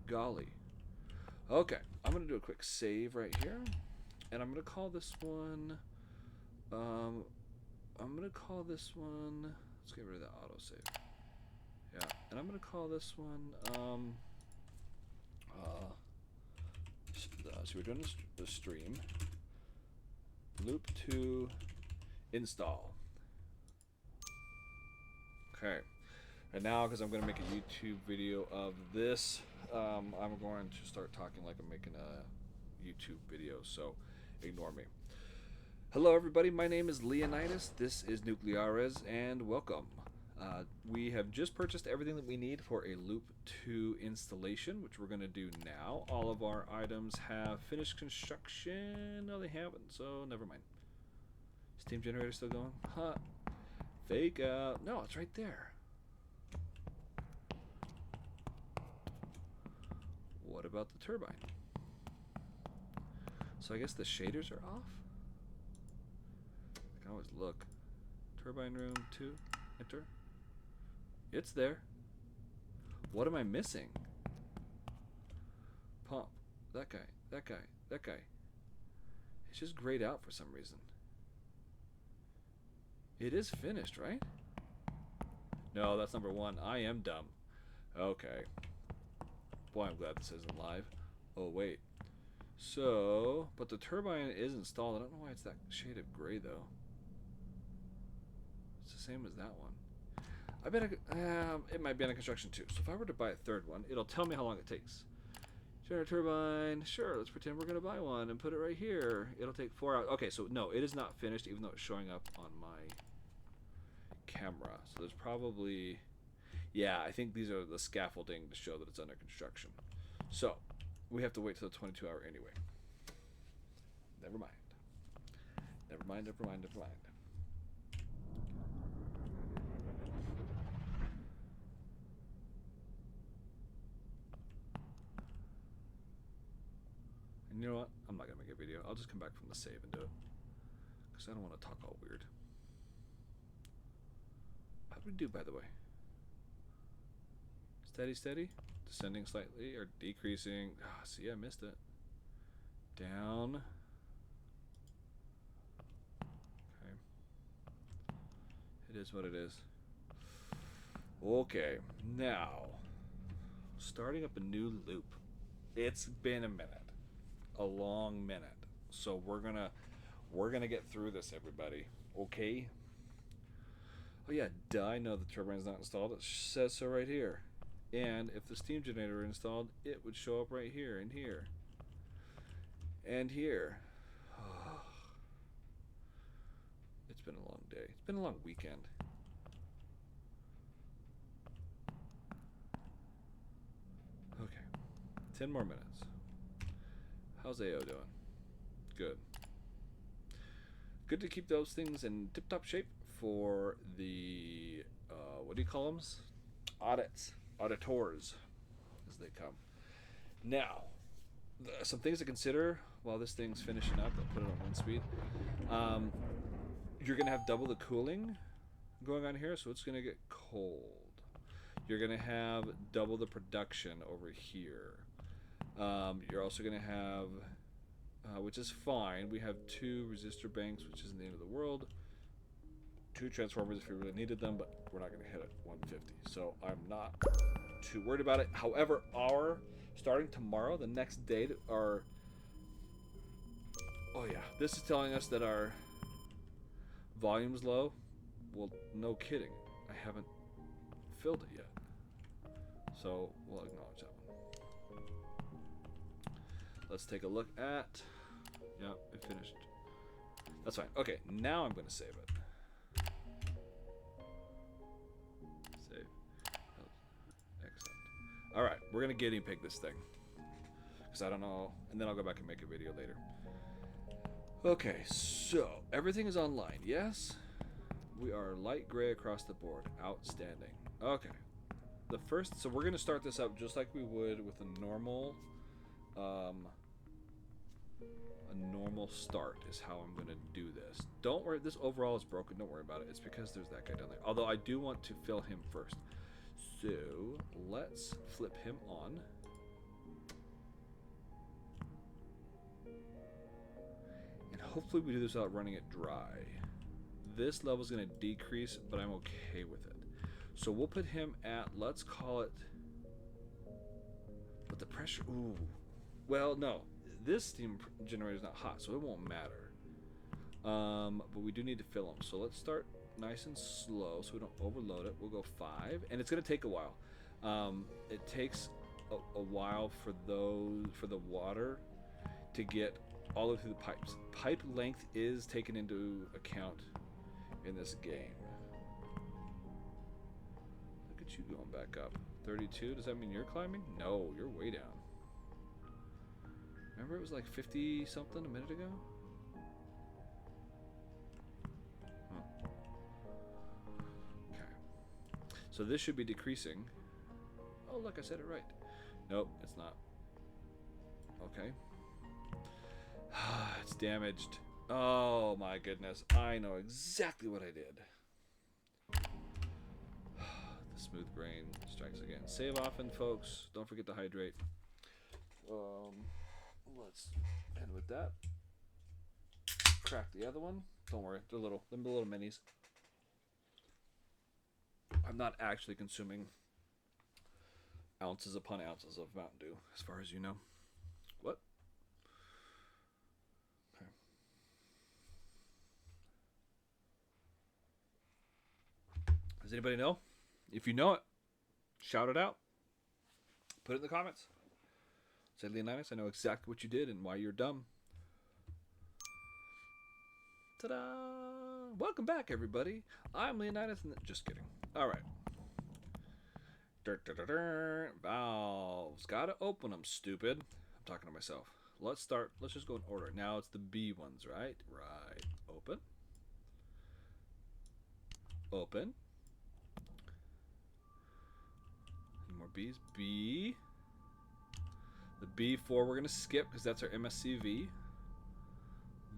golly. Okay, I'm gonna do a quick save right here, and I'm gonna call this one. Let's get rid of that autosave. Yeah, and I'm gonna call this one. So we're doing the stream. Loop 2 install. Okay. And now, because I'm going to make a YouTube video of this, I'm going to start talking like I'm making a YouTube video, so ignore me. Hello everybody, my name is Leonidas, this is Nucleares, and welcome. We have just purchased everything that we need for a Loop 2 installation, which we're going to do now. All of our items have finished construction. No, they haven't, so never mind. Steam generator still going? Huh. Fake out. No, it's right there. What about the turbine? So I guess the shaders are off? I can always look. Turbine room 2, enter. It's there. What am I missing? Pump. That guy. That guy. That guy. It's just grayed out for some reason. It is finished, right? No, that's number 1. I am dumb. Okay. Boy, I'm glad this isn't live. Oh, wait. So, but the turbine is installed. I don't know why it's that shade of gray, though. It's the same as that one. I bet it might be under construction too. So if I were to buy a third one, it'll tell me how long it takes. Generator turbine, sure, let's pretend we're going to buy one and put it right here. It'll take 4 hours. Okay, so no, it is not finished even though it's showing up on my camera. So there's probably, yeah, I think these are the scaffolding to show that it's under construction. So we have to wait till the 22-hour anyway. Never mind. Never mind, never mind, never mind. And you know what? I'm not going to make a video. I'll just come back from the save and do it. Because I don't want to talk all weird. How did we do, by the way? Steady, steady. Descending slightly or decreasing. Ah, see, I missed it. Down. Okay. It is what it is. Okay. Now, starting up a new loop. It's been a minute. A long minute. So we're gonna get through this, everybody. Okay? Oh yeah, duh, I know the turbine's not installed. It says so right here. And if the steam generator were installed, it would show up right here and here. And here. It's been a long day. It's been a long weekend. Okay. 10 more minutes. How's AO doing? Good. Good to keep those things in tip-top shape for the, what do you call them? Auditors, as they come. Now, some things to consider while this thing's finishing up. I'll put it on 1 speed. You're going to have double the cooling going on here, so it's going to get cold. You're going to have double the production over here. You're also going to have, which is fine, we have 2 resistor banks, which isn't the end of the world. 2 transformers if you really needed them, but we're not going to hit it 150. So I'm not too worried about it. However, starting tomorrow, the next day, oh yeah, this is telling us that our volume's low. Well, no kidding. I haven't filled it yet. So we'll acknowledge that one. Let's take a look at, yeah, it finished. That's fine. Okay, now I'm going to save it. Save. Excellent. All right, we're going to guinea pig this thing. Because I don't know, and then I'll go back and make a video later. Okay, so everything is online, yes? We are light gray across the board. Outstanding. Okay. So we're going to start this up just like we would with a normal start is how I'm going to do this. Don't worry, this overall is broken. Don't worry about it. It's because there's that guy down there. Although I do want to fill him first. So let's flip him on. And hopefully we do this without running it dry. This level is going to decrease, but I'm okay with it. So we'll put him at, let's call it, but the pressure, ooh. Well, no, this steam generator is not hot, so it won't matter. But we do need to fill them. So let's start nice and slow so we don't overload it. We'll go 5, and it's going to take a while. It takes a while for the water to get all the way through the pipes. Pipe length is taken into account in this game. Look at you going back up. 32, does that mean you're climbing? No, you're way down. Remember it was like 50 something a minute ago? Okay. So this should be decreasing. Oh, look, I said it right. Nope, it's not. Okay. It's damaged. Oh my goodness. I know exactly what I did. The smooth brain strikes again. Save often, folks. Don't forget to hydrate. Let's end with that. Crack the other one. Don't worry, they're little minis. I'm not actually consuming ounces upon ounces of Mountain Dew, as far as you know. What? Okay. Does anybody know? If you know it, shout it out. Put it in the comments. Say, Leonidas, I know exactly what you did and why you're dumb. Ta-da! Welcome back, everybody. I'm Leonidas, and just kidding. All right. Valves. Gotta open them, stupid. I'm talking to myself. Let's start. Let's just go in order. Now it's the B ones, right? Right. Open. Open. Any more B's? B. The B4 we're going to skip because that's our MSCV.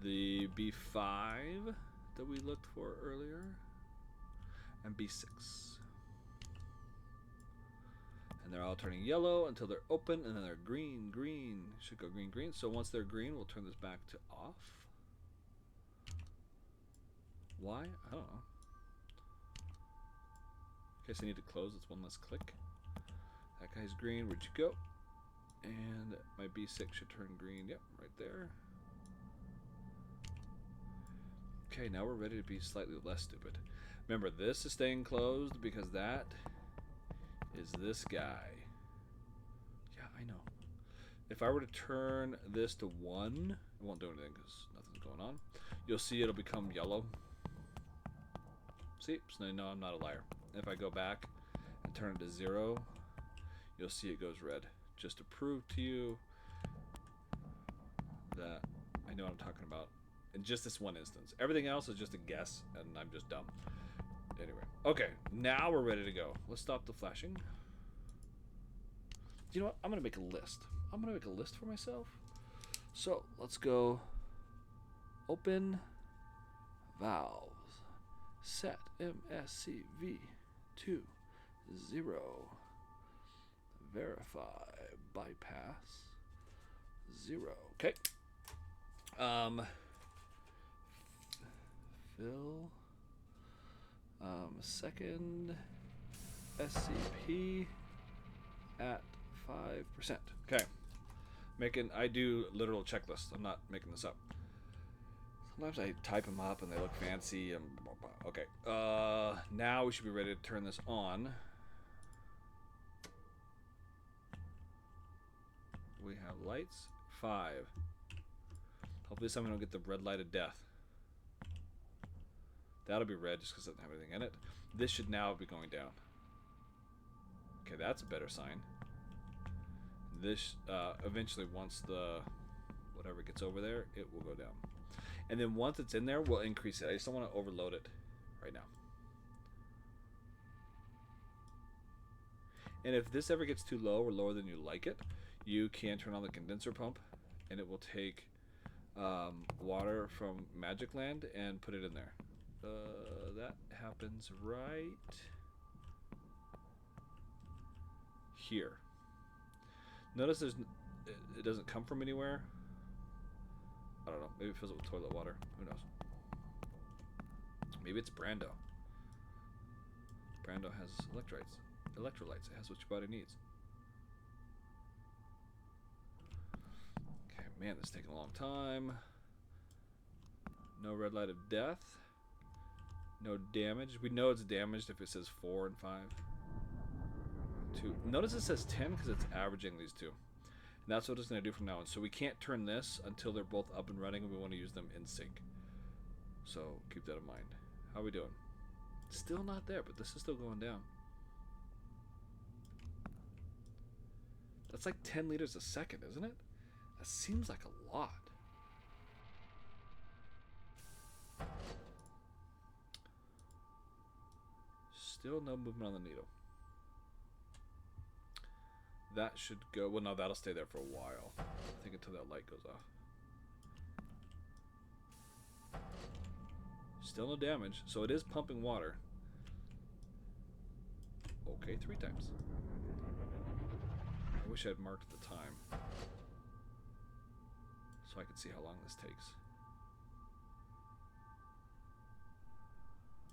The B5 that we looked for earlier. And B6. And they're all turning yellow until they're open, and then they're green, green. Should go green, green. So once they're green, we'll turn this back to off. Why? I don't know. In case I need to close, it's one less click. That guy's green. Where'd you go? And my B6 should turn green. Yep, right there. Okay, now we're ready to be slightly less stupid. Remember, this is staying closed because that is this guy. Yeah, I know. If I were to turn this to 1, it won't do anything because nothing's going on. You'll see it'll become yellow. See? So now I know I'm not a liar. If I go back and turn it to 0, you'll see it goes red. Just to prove to you that I know what I'm talking about in just this one instance. Everything else is just a guess, and I'm just dumb. Anyway, okay, now we're ready to go. Let's stop the flashing. You know what? I'm gonna make a list. I'm gonna make a list for myself. So let's go. Open valves. Set MSCV to 0. Verify bypass 0. Okay. Fill second SCP at 5%. Okay. I do literal checklists. I'm not making this up. Sometimes I type them up and they look fancy and blah, blah, blah. Okay. Now we should be ready to turn this on. We have lights. 5. Hopefully someone will get the red light of death. That'll be red just because it doesn't have anything in it. This should now be going down. Okay, that's a better sign. This, eventually once the whatever gets over there, it will go down. And then once it's in there, we'll increase it. I just don't want to overload it right now. And if this ever gets too low or lower than you like it, you can turn on the condenser pump and it will take water from Magic Land and put it in there. That happens right here. Notice it doesn't come from anywhere. I don't know. Maybe it fills it with toilet water. Who knows? Maybe it's Brando. Brando has electrolytes. It has what your body needs. Okay, man, this is taking a long time. No red light of death. No damage. We know it's damaged if it says 4 and 5. 2. Notice it says 10 because it's averaging these two. And that's what it's going to do from now on. So we can't turn this until they're both up and running, and we want to use them in sync. So keep that in mind. How are we doing? Still not there, but this is still going down. That's like 10 liters a second, isn't it? That seems like a lot. Still no movement on the needle. That should go. Well, no, that'll stay there for a while. I think until that light goes off. Still no damage, so it is pumping water. Okay, 3 times. I wish I'd marked the time so I could see how long this takes.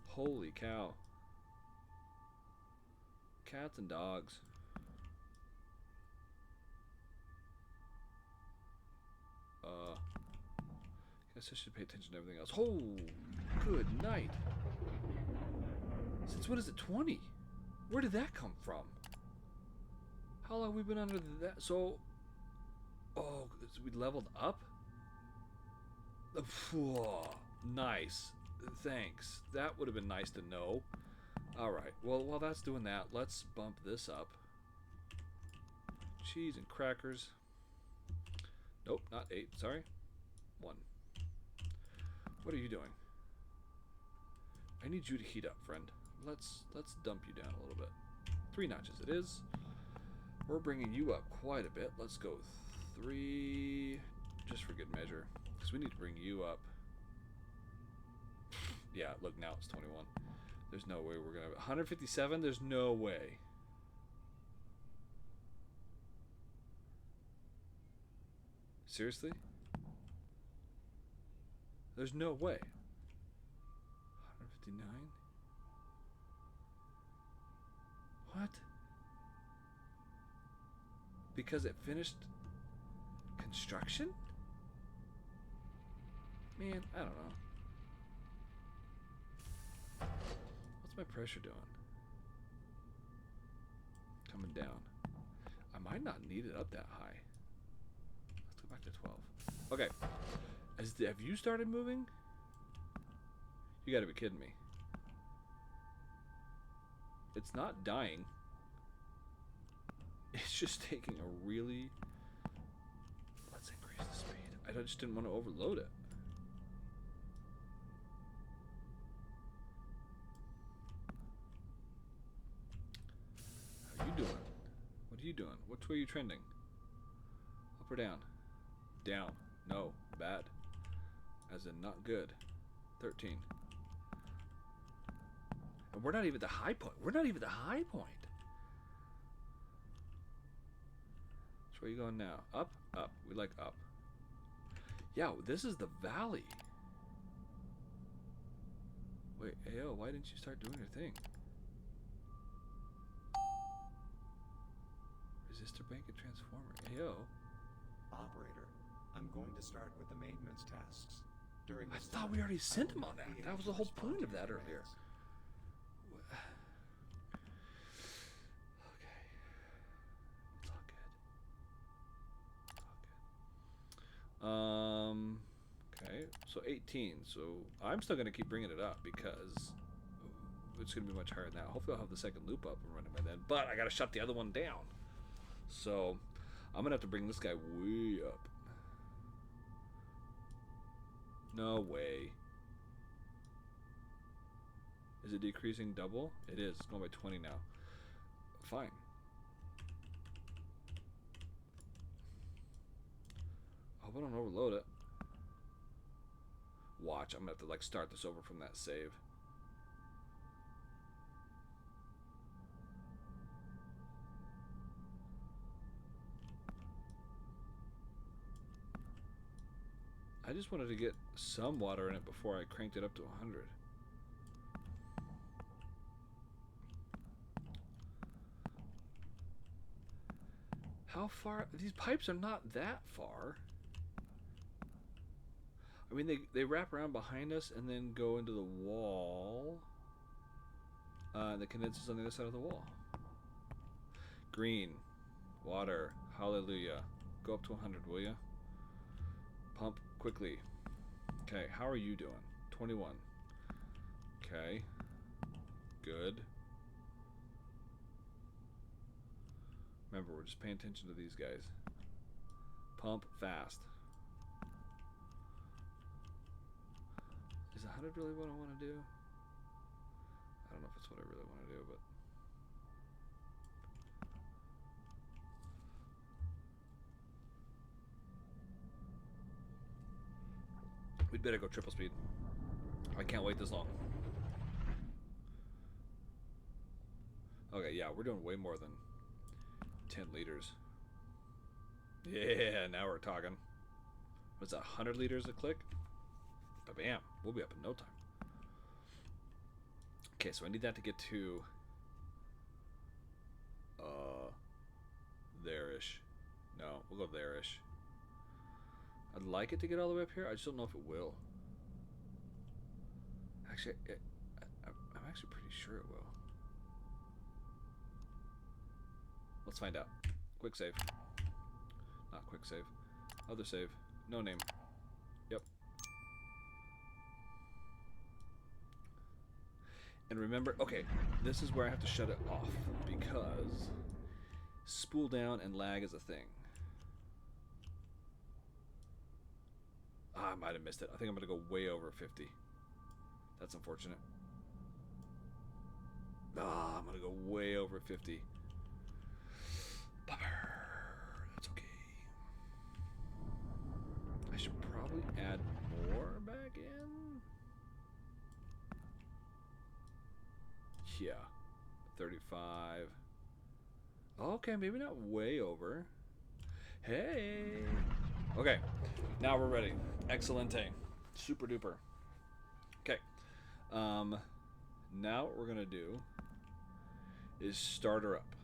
Holy cow. Cats and dogs. Guess I should pay attention to everything else. Oh, good night. Since when is it 20? Where did that come from? How long have we been under that? So, oh, so we leveled up? Nice. Thanks. That would have been nice to know. Alright, well, while that's doing that, let's bump this up. Cheese and crackers. Nope, not 8, sorry. 1. What are you doing? I need you to heat up, friend. Let's dump you down a little bit. 3 notches it is. We're bringing you up quite a bit. Let's go 3, just for good measure, because we need to bring you up. Yeah, look, now it's 21. There's no way we're gonna 157. There's no way. Seriously? There's no way. 159. What? Because it finished construction? Man, I don't know. What's my pressure doing? Coming down. I might not need it up that high. Let's go back to 12. Okay. Have you started moving? You gotta be kidding me. It's not dying. It's just taking a really... Let's increase the speed. I just didn't want to overload it. How are you doing? What are you doing? Which way are you trending? Up or down? Down. No. Bad. As in not good. 13. And we're not even the high point. We're not even the high point. Which way are you going now? Up? Up. We like up. Yeah, this is the valley. Wait, AO, why didn't you start doing your thing? Resistor bank and transformer. AO. Operator, I'm going to start with the maintenance tasks. During I thought we already sent him on that. That was the whole point of that earlier. Okay. It's all good. It's all good. Okay, so 18. So I'm still going to keep bringing it up because it's going to be much higher than that. Hopefully I'll have the second loop up and running by then. But I got to shut the other one down. So I'm going to have to bring this guy way up. No way. Is it decreasing double? It is. It's going by 20 now. Fine. I hope I don't overload it. Watch. I'm going to have to like start this over from that save. I just wanted to get some water in it before I cranked it up to 100. How far? These pipes are not that far. I I mean, they wrap around behind us and then go into the wall. The condenser's on the other side of the wall. Green. Water. Hallelujah. Go up to 100, will you? Pump quickly. Okay, how are you doing? 21. Okay. Good. Remember, we're just paying attention to these guys. Pump fast. Is 100 really what I want to do? I don't know if it's what I really want to do, but... we'd better go triple speed. I can't wait this long. Okay, yeah, we're doing way more than 10 liters. Yeah, now we're talking. What's that, 100 liters a click? Bam, we'll be up in no time. Okay, so I need that to get to there-ish. No, we'll go there-ish. I'd like it to get all the way up here. I just don't know if it will. Actually, I'm actually pretty sure it will. Let's find out. Quick save. Not quick save. Other save. No name. Yep. And remember, okay, this is where I have to shut it off because spool down and lag is a thing. I might have missed it. I think I'm going to go way over 50. That's unfortunate. I'm going to go way over 50. Bummer. That's okay. I should probably add more back in. Yeah. 35. Okay, maybe not way over. Hey. Okay. Now we're ready. Excelente. Super duper. Okay. Now what we're going to do is start her up.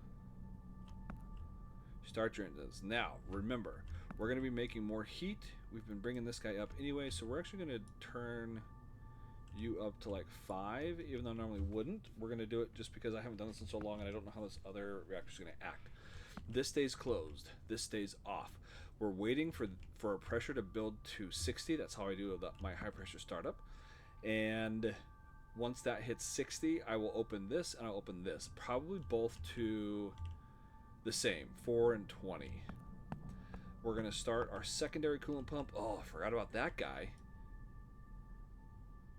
Start your engines. Now, remember, we're going to be making more heat. We've been bringing this guy up anyway, so we're actually going to turn you up to like 5, even though I normally wouldn't. We're going to do it just because I haven't done this in so long and I don't know how this other reactor is going to act. This stays closed. This stays off. We're waiting for a pressure to build to 60. That's how I do my high pressure startup. And once that hits 60, I will open this and I'll open this. Probably both to the same, 4 and 20. We're going to start our secondary coolant pump. Oh, I forgot about that guy.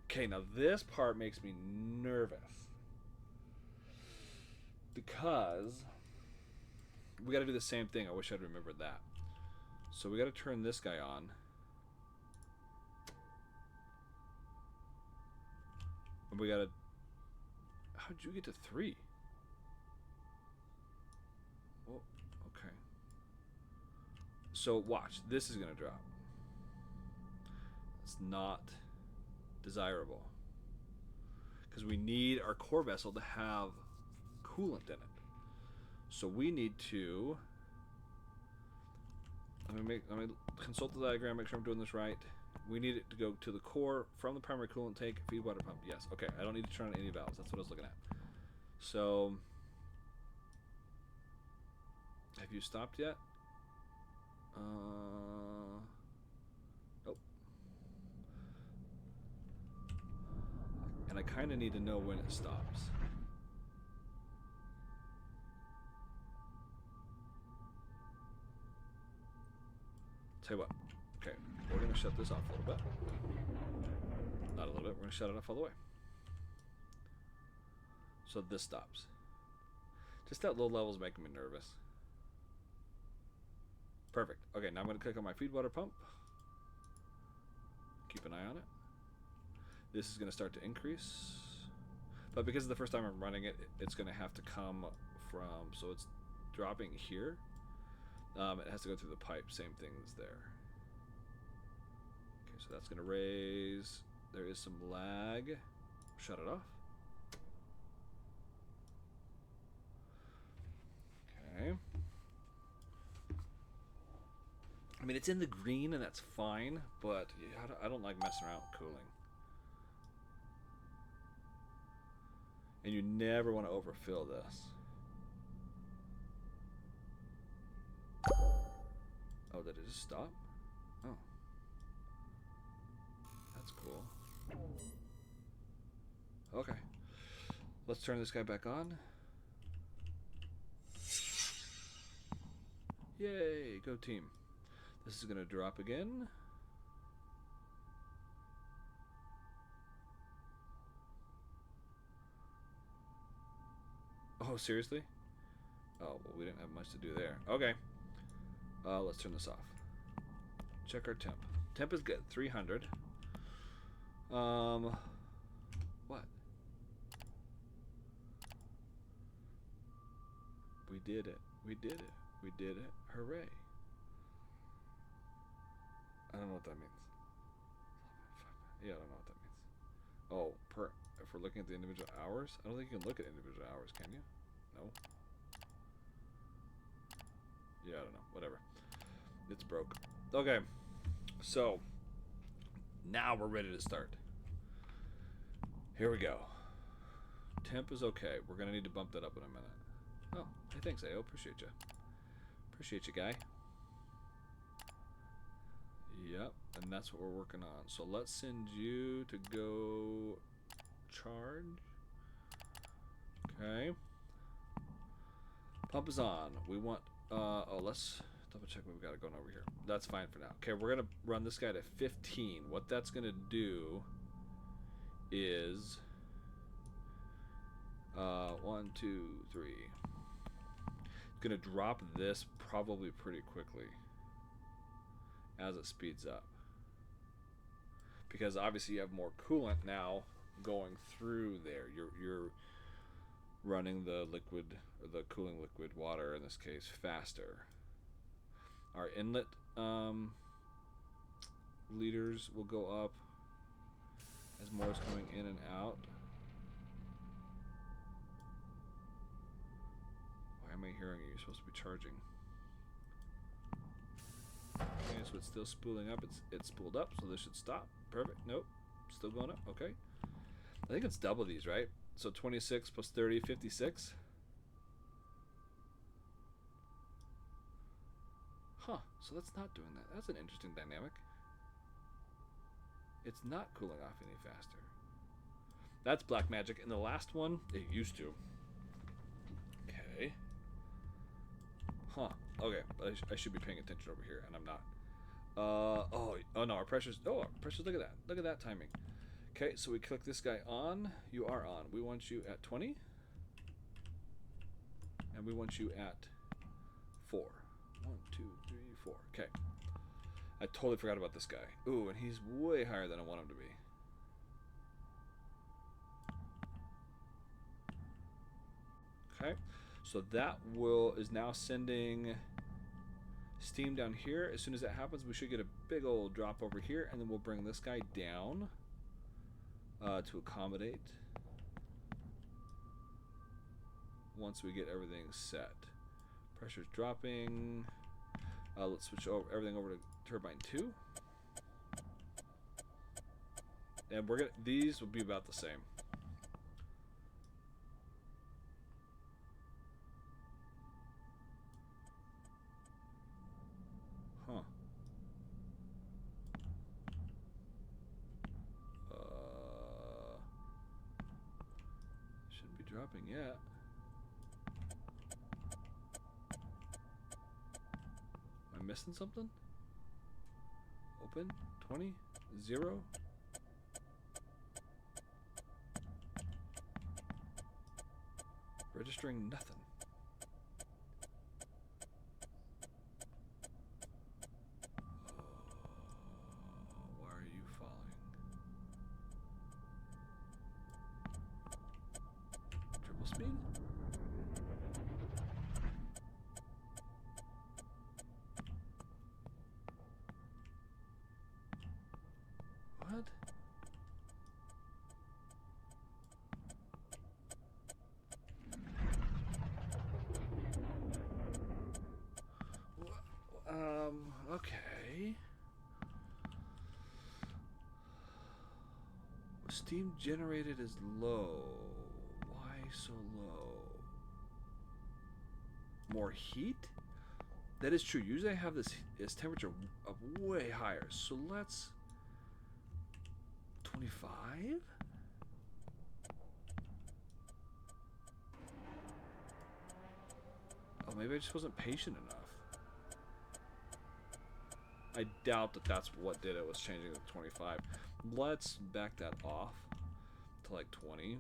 Okay, now this part makes me nervous. Because we got to do the same thing. I wish I'd remembered that. So we got to turn this guy on. And we got to... how'd you get to 3? Oh, okay. So watch. This is going to drop. It's not desirable. Because we need our core vessel to have coolant in it. So we need to... Let me consult the diagram, make sure I'm doing this right. We need it to go to the core from the primary coolant tank, feed water pump. Yes, okay. I don't need to turn on any valves. That's what I was looking at. So, have you stopped yet? Nope. And I kind of need to know when it stops. Tell you what, okay, we're going to shut this off a little bit. Not a little bit, we're going to shut it off all the way. So this stops. Just that low level is making me nervous. Perfect. Okay, now I'm going to click on my feed water pump. Keep an eye on it. This is going to start to increase. But because it's the first time I'm running it, it's going to have to come from, so it's dropping here. It has to go through the pipe, same thing as there. Okay, so that's going to raise. There is some lag. Shut it off. Okay. I mean, it's in the green and that's fine, but yeah, I don't like messing around with cooling. And you never want to overfill this. Oh, did it just stop? Oh. That's cool. Okay. Let's turn this guy back on. Yay, go team. This is going to drop again. Oh, seriously? Oh, well, we didn't have much to do there. Okay. Let's turn this off. Check our temp. Temp is good. 300. What? We did it. We did it. We did it. Hooray. I don't know what that means. Yeah, I don't know what that means. Oh, if we're looking at the individual hours? I don't think you can look at individual hours, can you? No. Yeah, I don't know. Whatever. It's broke. Okay. So, now we're ready to start. Here we go. Temp is okay. We're going to need to bump that up in a minute. Oh, hey, thanks, AO. Appreciate you. Appreciate you, guy. Yep, and that's what we're working on. So let's send you to go charge. Okay. Pump is on. We want, let's double check what we got going over here. That's fine for now. Okay, we're going to run this guy to 15. What that's going to do is, 1, 2, 3. It's going to drop this probably pretty quickly as it speeds up, because obviously you have more coolant now going through there. You're running the liquid, or the cooling liquid water in this case, faster. Our inlet liters will go up as more is coming in and out. Why am I hearing you? You're supposed to be charging. Okay, so it's still spooling up. It's spooled up, so this should stop. Perfect. Nope. Still going up. Okay. I think it's double these, right? So 26 plus 30, 56. Huh. So that's not doing that. That's an interesting dynamic. It's not cooling off any faster. That's black magic. In the last one, it used to. Okay. Huh. Okay. I should be paying attention over here, and I'm not. Oh no, our pressures. Oh, our pressures. Look at that. Look at that timing. Okay, so we click this guy on. You are on. We want you at 20, and we want you at 4. 1, 2, 3, 4. Okay. I totally forgot about this guy. Ooh, and he's way higher than I want him to be. Okay, so that is now sending steam down here. As soon as that happens, we should get a big old drop over here, and then we'll bring this guy down to accommodate once we get everything set. Pressure's dropping. Let's switch everything over to turbine 2, and these will be about the same. Huh. Shouldn't be dropping yet. Am I missing something? Open. 20. 0. Registering nothing. Why are you falling? Triple speed? What? Okay. Steam generated is low. Why so low? More heat? That is true. Usually I have this temperature up way higher. So let's 25? Oh, maybe I just wasn't patient enough. I doubt that that's what did it, was changing it to 25. Let's back that off to like 20.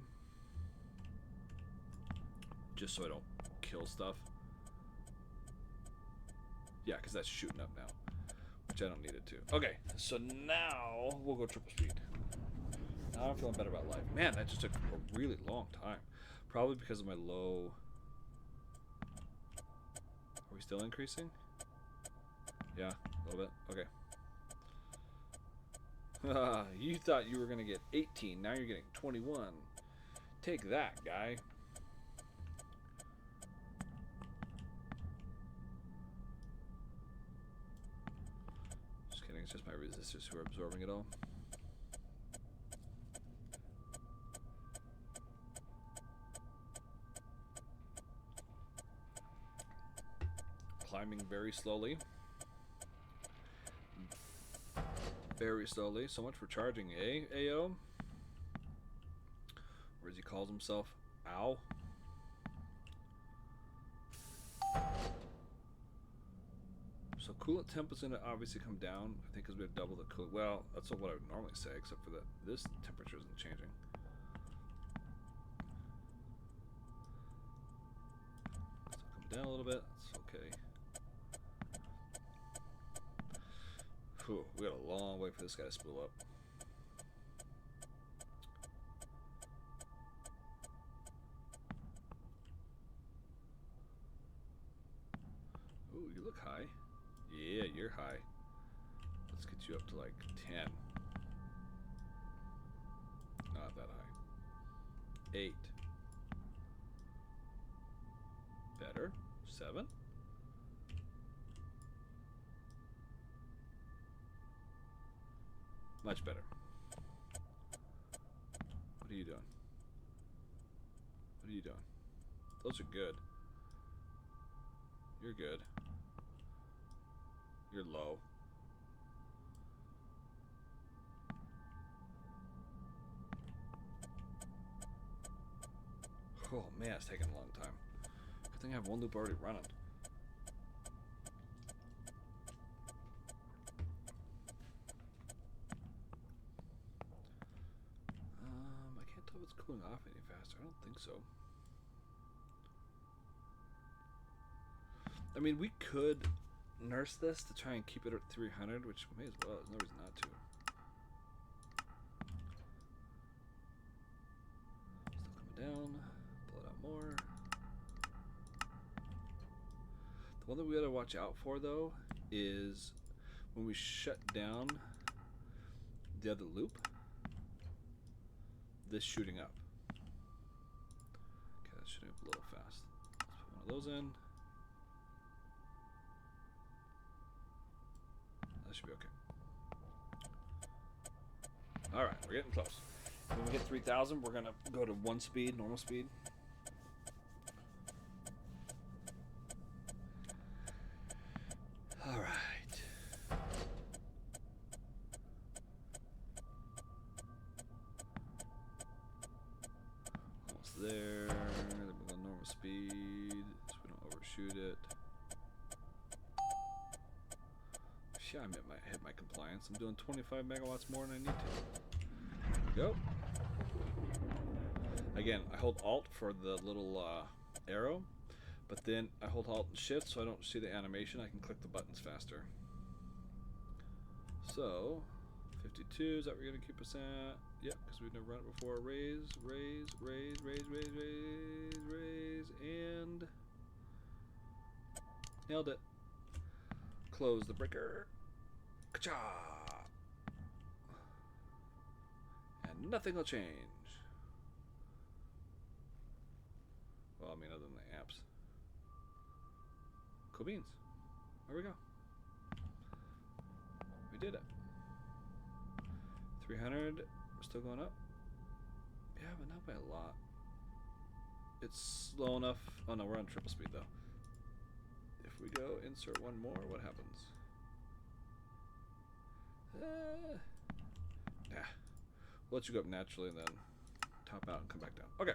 Just so I don't kill stuff. Yeah, because that's shooting up now, which I don't need it to. Okay, so now we'll go triple speed. Now I'm feeling better about life. Man, that just took a really long time. Probably because of my low... Are we still increasing? Yeah, a little bit. Okay. You thought you were going to get 18. Now you're getting 21. Take that, guy. Just kidding. It's just my resistors who are absorbing it all. Climbing very slowly. Very slowly. So much for charging, eh, AO? Or as he calls himself, Ow. So coolant temp is going to obviously come down, I think, because we have double the coolant. Well, that's what I would normally say, except for that this temperature isn't changing. So come down a little bit. That's okay. Whew, we got a long way for this guy to spool up. Ooh, you look high. Yeah, you're high. Let's get you up to like 10. Not that high. 8. Better. 7. Much better. What are you doing? What are you doing? Those are good. You're good. You're low. Oh man, it's taking a long time. Good thing I have one loop already running. I can't tell if it's cooling off any faster. I don't think so. I mean, we could nurse this to try and keep it at 300, which we may as well. There's no reason not to. Still coming down. Pull it out more. The one that we gotta watch out for, though, is when we shut down the other loop, this shooting up. Okay, that's shooting up a little fast. Let's put one of those in. That should be okay. Alright, we're getting close. When we hit 3,000, we're going to go to 1 speed, normal speed. Alright. Almost there. Then we'll go normal speed so we don't overshoot it. Yeah, I hit my compliance. I'm doing 25 megawatts more than I need to. There we go. Again, I hold Alt for the little arrow, but then I hold Alt and Shift so I don't see the animation. I can click the buttons faster. So, 52, is that where you're going to keep us at? Yep, because we've never run it before. Raise, raise, raise, raise, raise, raise, raise, and nailed it. Close the breaker. Ka-cha! And nothing will change. Well, I mean, other than the apps. Cool beans. There we go. We did it. 300. We're still going up. Yeah, but not by a lot. It's slow enough. Oh no, we're on triple speed though. If we go insert one more, what happens? Yeah. We'll let you go up naturally and then top out and come back down. Okay.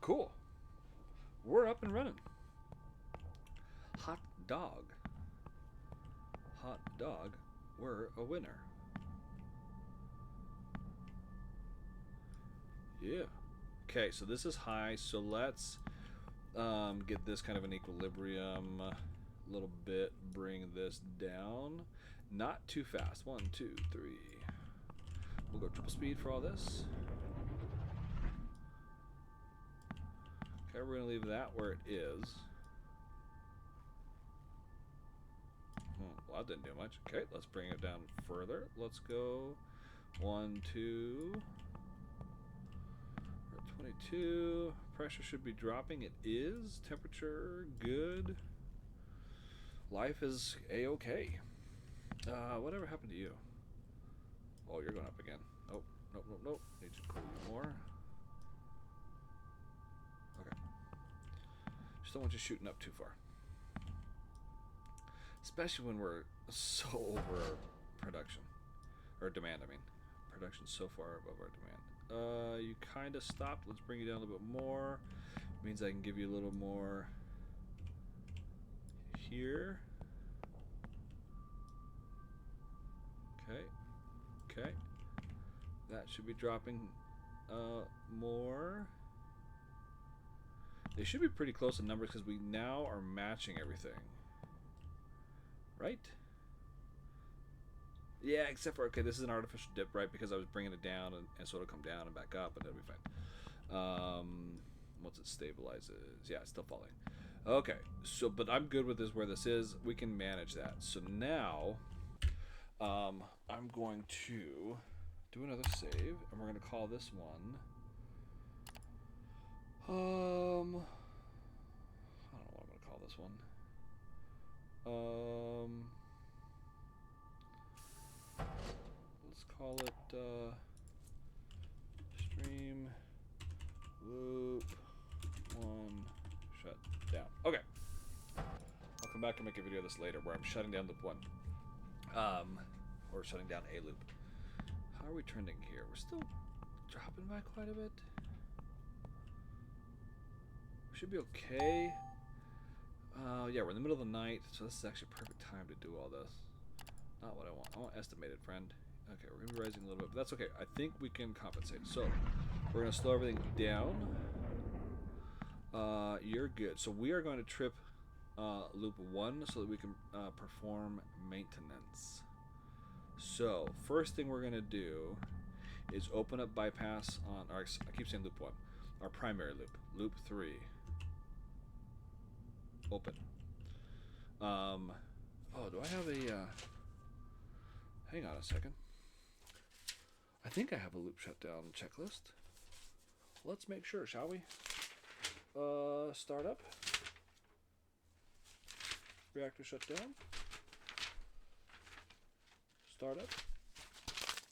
Cool. We're up and running. Hot dog. Hot dog. We're a winner. Yeah. Okay, so this is high, so let's get this kind of an equilibrium a little bit. Bring this down. Not too fast. 1, 2, 3. We'll go triple speed for all this. Okay, we're going to leave that where it is. Well, that didn't do much. Okay, let's bring it down further. Let's go 1, 2. We're at 22. Pressure should be dropping. It is. Temperature, good. Life is A-okay. Whatever happened to you? Oh, you're going up again. Nope, nope, nope, nope. Need to cool you more. Okay. Just don't want you shooting up too far. Especially when we're so over production. Or demand, I mean. Production's so far above our demand. You kind of stopped. Let's bring you down a little bit more. Means I can give you a little more here. Okay. Okay. That should be dropping more. They should be pretty close in numbers because we now are matching everything. Right? Yeah, except for, okay, this is an artificial dip, right? Because I was bringing it down and sort of come down and back up, and it'll be fine. Once it stabilizes, yeah, it's still falling. Okay, so, but I'm good with this where this is. We can manage that. So now, I'm going to do another save, and we're going to call this one, I don't know what I'm going to call this one. Let's call it stream loop 1 shut down. Okay. I'll come back and make a video of this later where I'm shutting down loop 1. Or shutting down a loop. How are we trending here? We're still dropping by quite a bit. We should be okay. Yeah, we're in the middle of the night, so this is actually a perfect time to do all this. Not what I want. I want estimated, friend. Okay, we're going to be rising a little bit, but that's okay. I think we can compensate. So, we're going to slow everything down. You're good. So, we are going to trip loop 1 so that we can perform maintenance. So, first thing we're going to do is open up bypass on, or I keep saying loop 1, our primary loop. Loop 3. Open. Oh, do I have a, hang on a second. I think I have a loop shutdown checklist. Let's make sure, shall we? Start up. Reactor shutdown. Start up.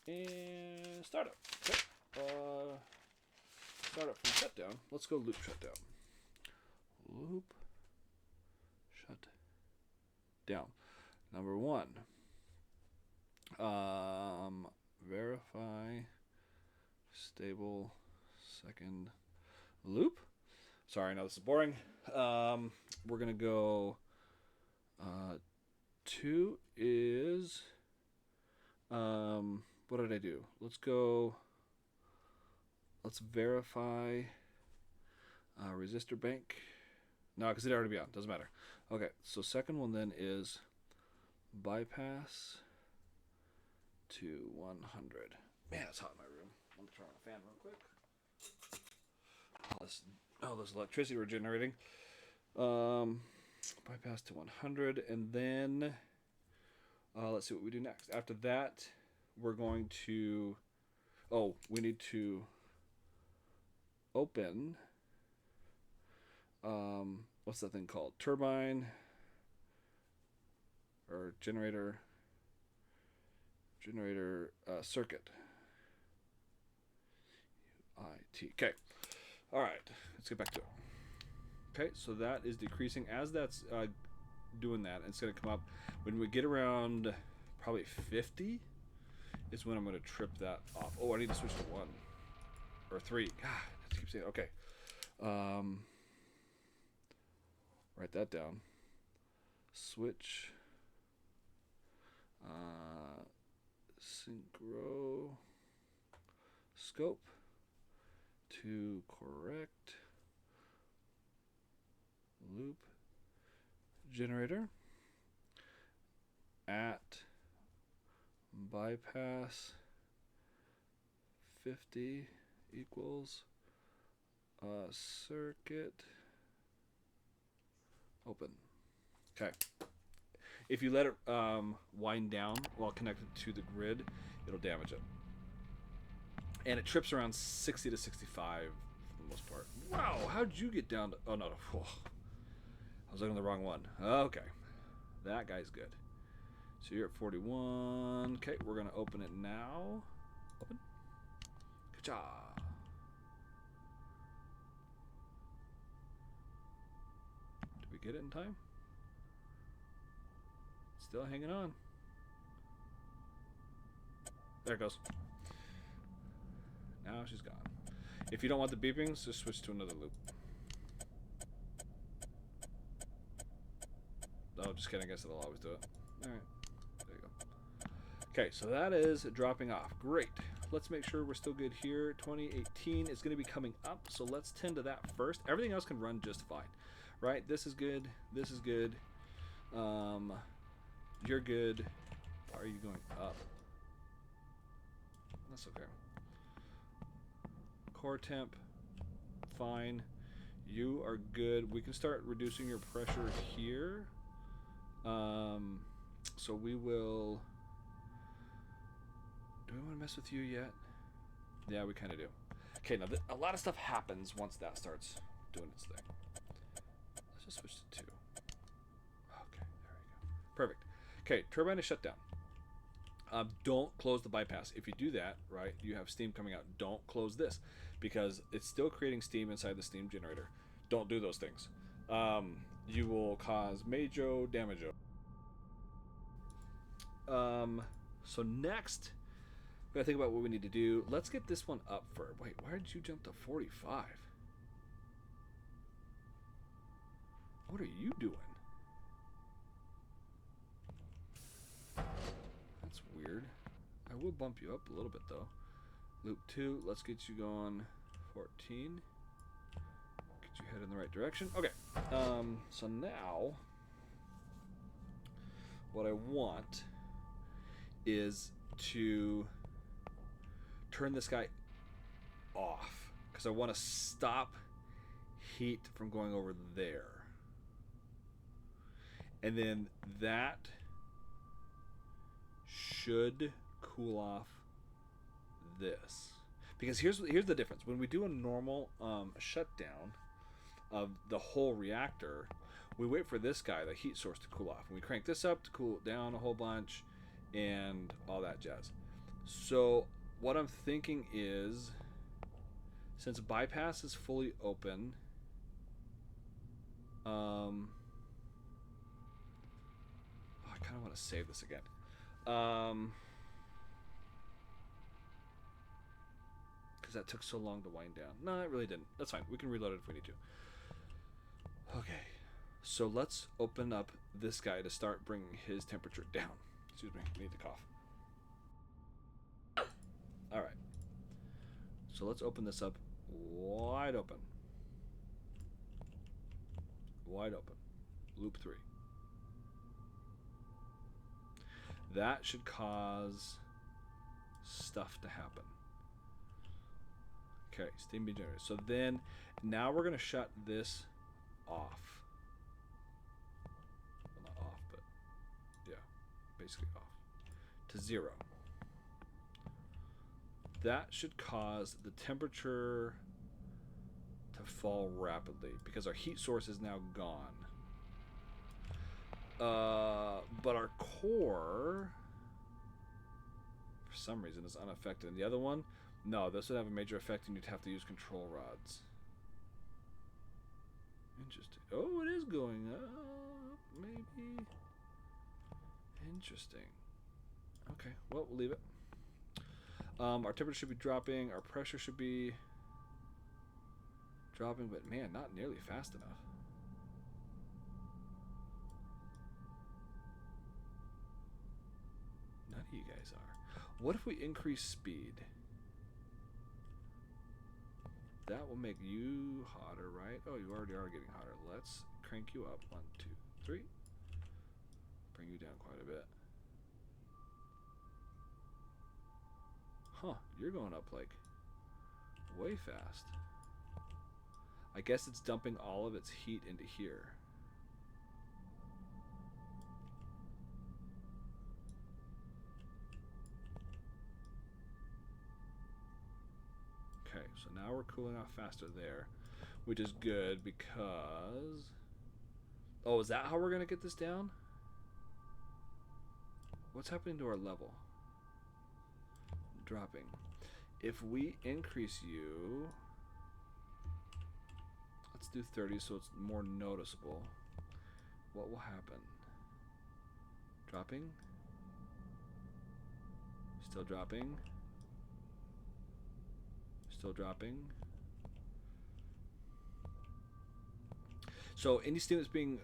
And start up. Okay. Start up from shutdown. Let's go loop shutdown. Loop shut down. Number 1. Verify stable second loop. Sorry, I know this is boring. We're gonna go 2 is what did I do? Let's verify resistor bank. No, because it already be on. Doesn't matter. Okay, so second one then is bypass to 100. Man, it's hot in my room. Let me turn on the fan real quick. All this electricity we're generating. Bypass to 100, and then let's see what we do next. After that, we're going to, we need to open, what's that thing called? Turbine, or generator circuit. T. Okay. All right. Let's get back to it. Okay, so that is decreasing as that's doing that. It's going to come up when we get around probably 50 is when I'm going to trip that off. Oh, I need to switch to 1 or 3. God, I just keep saying okay. Write that down. Switch. Synchro scope to correct loop generator at bypass 50 equals circuit open. Okay. If you let it wind down while connected to the grid, it'll damage it. And it trips around 60 to 65 for the most part. Wow, how'd you get down to... Oh, no. Oh, I was looking at the wrong one. Okay. That guy's good. So you're at 41. Okay, we're going to open it now. Open. Good job. Did we get it in time? Still hanging on. There it goes. Now she's gone. If you don't want the beepings, just switch to another loop. Oh, just kidding. I guess it'll always do it. Alright. There you go. Okay, so that is dropping off. Great. Let's make sure we're still good here. 2018 is going to be coming up, so let's tend to that first. Everything else can run just fine. Right? This is good. This is good. You're good. Why are you going up? That's okay. Core temp, fine. You are good. We can start reducing your pressure here. So we will... Do we want to mess with you yet? Yeah, we kind of do. Okay, now a lot of stuff happens once that starts doing its thing. Let's just switch to 2. Okay, there we go. Perfect. Okay, turbine is shut down. Don't close the bypass. If you do that, right, you have steam coming out. Don't close this because it's still creating steam inside the steam generator. Don't do those things. You will cause major damage. So next, we gotta think about what we need to do. Let's get this one up for... Wait, why did you jump to 45? What are you doing? That's weird. I will bump you up a little bit though. Loop 2, let's get you going 14. Get you head in the right direction. Okay. So now what I want is to turn this guy off because I want to stop heat from going over there. And then that should cool off this. Because here's the difference. When we do a normal shutdown of the whole reactor, we wait for this guy, the heat source, to cool off. And we crank this up to cool it down a whole bunch and all that jazz. So what I'm thinking is, since bypass is fully open, I kind of want to save this again. Because that took so long to wind down. No, it really didn't. That's fine. We can reload it if we need to. Okay. So let's open up this guy to start bringing his temperature down. Excuse me. I need to cough. All right. So let's open this up wide open. Wide open. Loop 3. That should cause stuff to happen. Okay, steam being generated. So then, now we're going to shut this off. Well, not off, but yeah, basically off. To 0. That should cause the temperature to fall rapidly because our heat source is now gone. But our core, for some reason, is unaffected. And the other one, No, this would have a major effect and you'd have to use control rods. Interesting. Oh, it is going up, maybe. Interesting. Okay, well, we'll leave it. Our temperature should be dropping. Our pressure should be dropping, but man, not nearly fast enough. None of you guys are. What if we increase speed? That will make you hotter, right? Oh, you already are getting hotter. Let's crank you up. 1, 2, 3. Bring you down quite a bit. Huh, you're going up like way fast. I guess it's dumping all of its heat into here. Okay, so now we're cooling off faster there, which is good because... Oh, is that how we're going to get this down? What's happening to our level? Dropping. If we increase you... Let's do 30 so it's more noticeable. What will happen? Dropping? Still dropping? Still dropping? So any steam that's being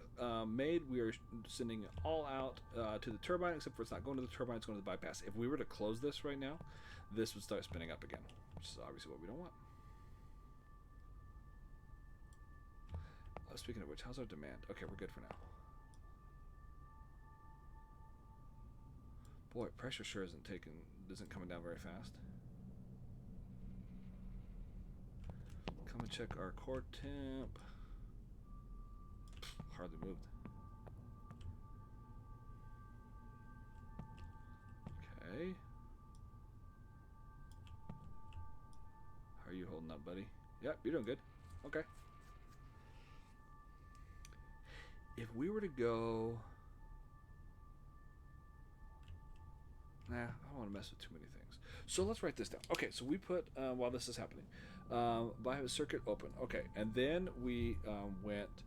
made, we are sending it all out to the turbine, except for it's not going to the turbine, it's going to the bypass. If we were to close this right now, this would start spinning up again, which is obviously what we don't want. Speaking of which, how's our demand? Okay, we're good for now. Boy, pressure sure isn't coming down very fast. Come and check our core temp. Hardly moved. Okay. How are you holding up, buddy? Yep, you're doing good. Okay. If we were to go... Nah, I don't want to mess with too many things. So let's write this down. Okay, so we put, while this is happening, bypass circuit open. Okay, and then we went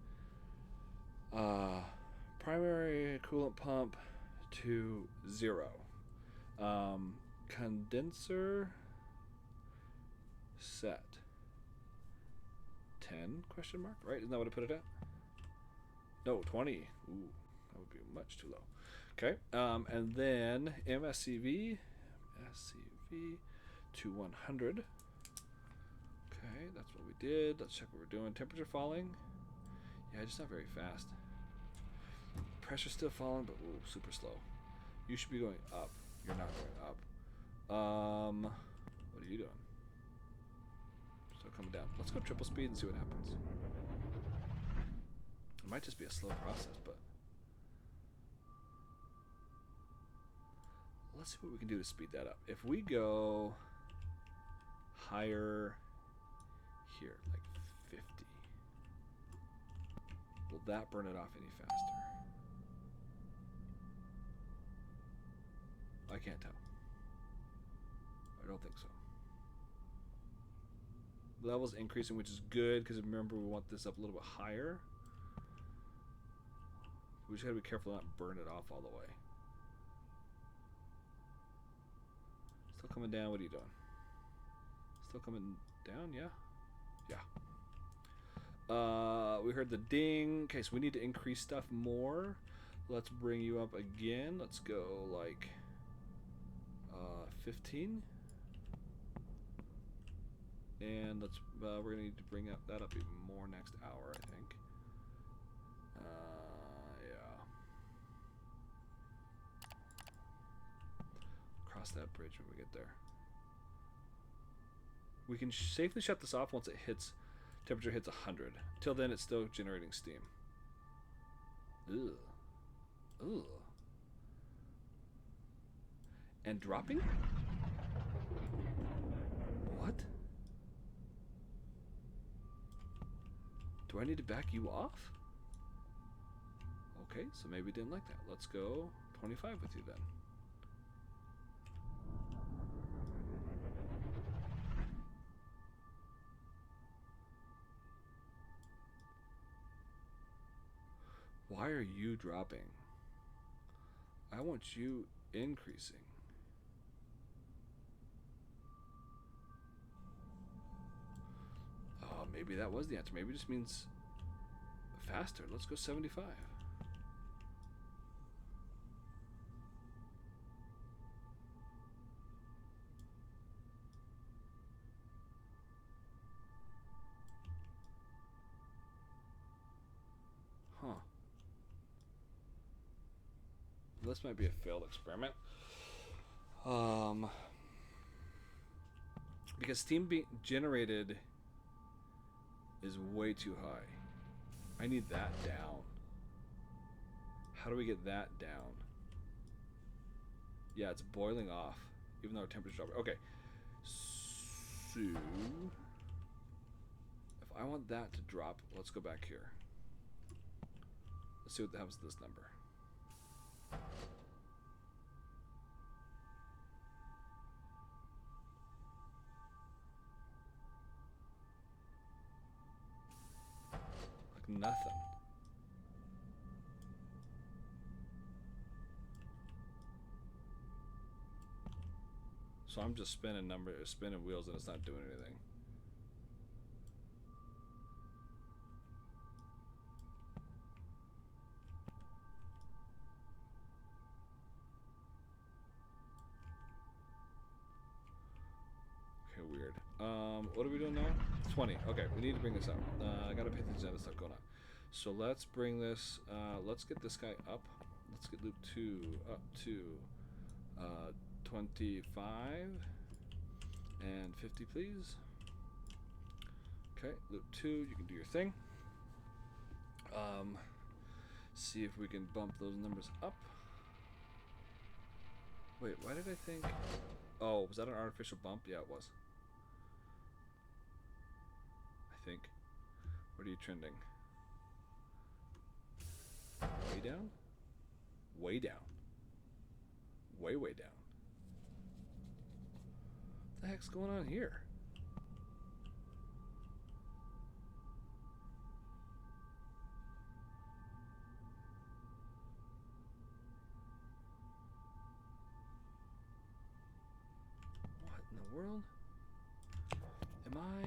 primary coolant pump to 0. Condenser set 10 question mark, right? Isn't that what I put it at? No, 20. Ooh, that would be much too low. Okay, and then MSCV to 100. Okay, that's what we did. Let's check what we're doing. Temperature falling. Yeah, just not very fast. Pressure still falling, but ooh, super slow. You should be going up. You're not going up. What are you doing? Still coming down. Let's go triple speed and see what happens. It might just be a slow process, but let's see what we can do to speed that up. If we go higher here, like 50, will that burn it off any faster? I can't tell. I don't think so. Level's increasing, which is good because remember we want this up a little bit higher. We just gotta be careful not to burn it off all the way. Still coming down. What are you doing? Still coming down? Yeah? Yeah. We heard the ding. Okay, so we need to increase stuff more. Let's bring you up again. Let's go like 15. And let's we're gonna need to bring that up even more next hour, I think. Yeah. Cross that bridge when we get there. We can safely shut this off once it hits temperature hits 100. Till then, it's still generating steam. Ugh. Ugh. And dropping? What? Do I need to back you off? Okay, so maybe didn't like that. Let's go 25 with you then. Why are you dropping? I want you increasing. Oh, maybe that was the answer. Maybe it just means faster. Let's go 75. Huh. This might be a failed experiment. Because steam being generated is way too high. I need that down. How do we get that down? Yeah, it's boiling off, even though our temperature's dropping. Okay. So, if I want that to drop, let's go back here. Let's see what happens to this number. Like nothing. So I'm just spinning wheels and it's not doing anything. Okay, weird. What are we doing now? 20. Okay, we need to bring this up. I gotta pay attention to this stuff going on. So let's bring this, let's get this guy up. Let's get loop 2 up to 25 and 50, please. Okay, loop 2, you can do your thing. See if we can bump those numbers up. Wait, why did I think? Oh, was that an artificial bump? Yeah, it was. I think. What are you trending? Way down? Way down. Way, way down. What the heck's going on here? What in the world? Am I...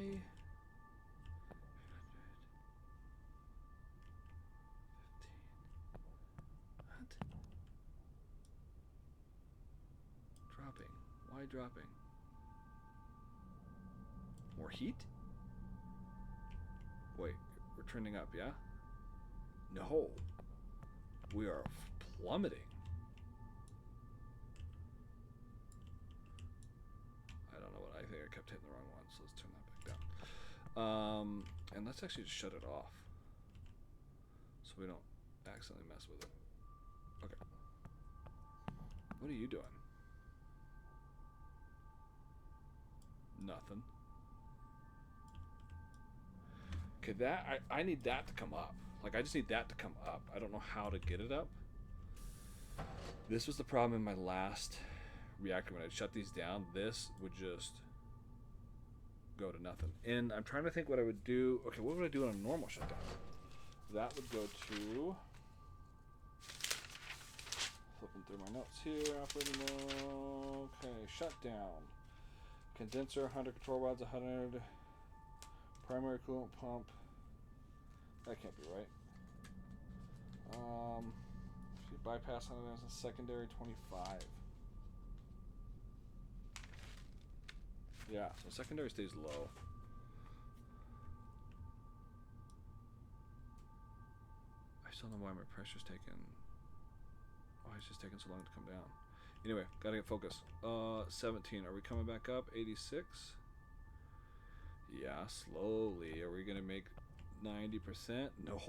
15. What? Dropping. Why dropping? More heat? Wait, we're trending up, yeah? No. We are plummeting. I don't know what, I think I kept hitting the wrong one, so let's turn that back down. And let's actually just shut it off so we don't accidentally mess with it. Okay. What are you doing? Nothing. Okay, that I need that to come up. Like, I just need that to come up. I don't know how to get it up. This was the problem in my last reactor. When I shut these down, this would just go to nothing. And I'm trying to think what I would do. Okay, what would I do on a normal shutdown? That would go to... Flipping through my notes here. Operating mode. Okay, shutdown. Condenser, 100. Control rods, 100. Primary coolant pump. That can't be right. If you bypass on it as a secondary, 25. Yeah, so secondary stays low. I still don't know why my pressure's taking... Why it's just taking so long to come down. Anyway, gotta get focused. 17. Are we coming back up? 86. Yeah, slowly. Are we gonna make 90%? No.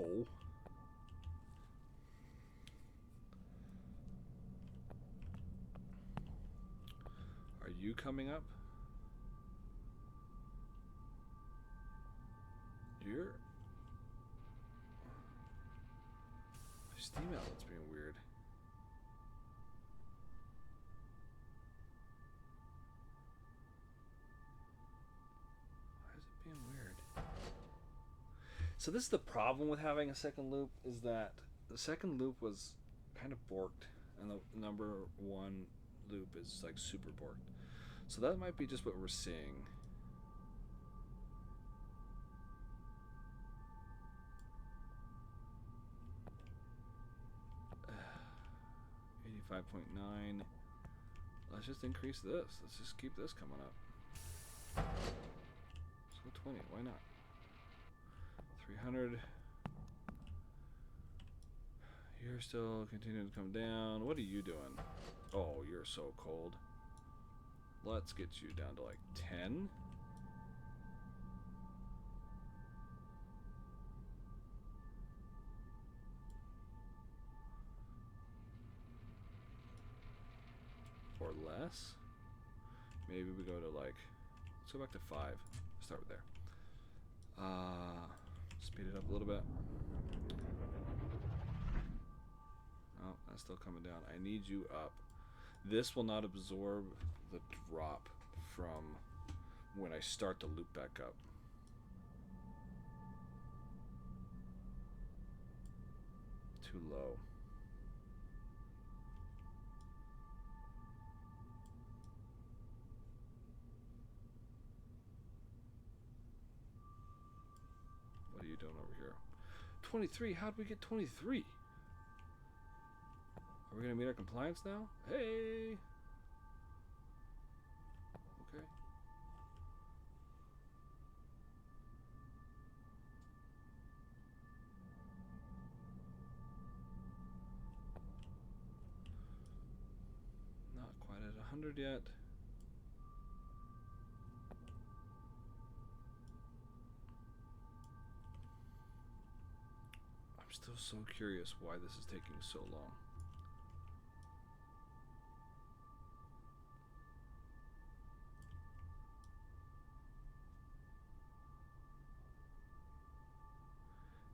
Are you coming up? You're... My steam outlet's being weird. Why is it being weird? So this is the problem with having a second loop, is that The second loop was kind of borked, and the number one loop is like super borked. So that might be just what we're seeing. $85.9. Let's just increase this. Let's just keep this coming up. Let's go 20. Why not? 300. You're still continuing to come down. What are you doing? Oh, you're so cold. Let's get you down to like 10. Or less. Maybe we go to like, let's go back to 5. Start with there. Speed it up a little bit. Oh, that's still coming down. I need you up. This will not absorb the drop from when I start the loop back up. Too low. What are you doing over here? 23? How'd we get 23? Are we going to meet our compliance now? Hey! Okay. Not quite at 100 yet. I'm still so curious why this is taking so long.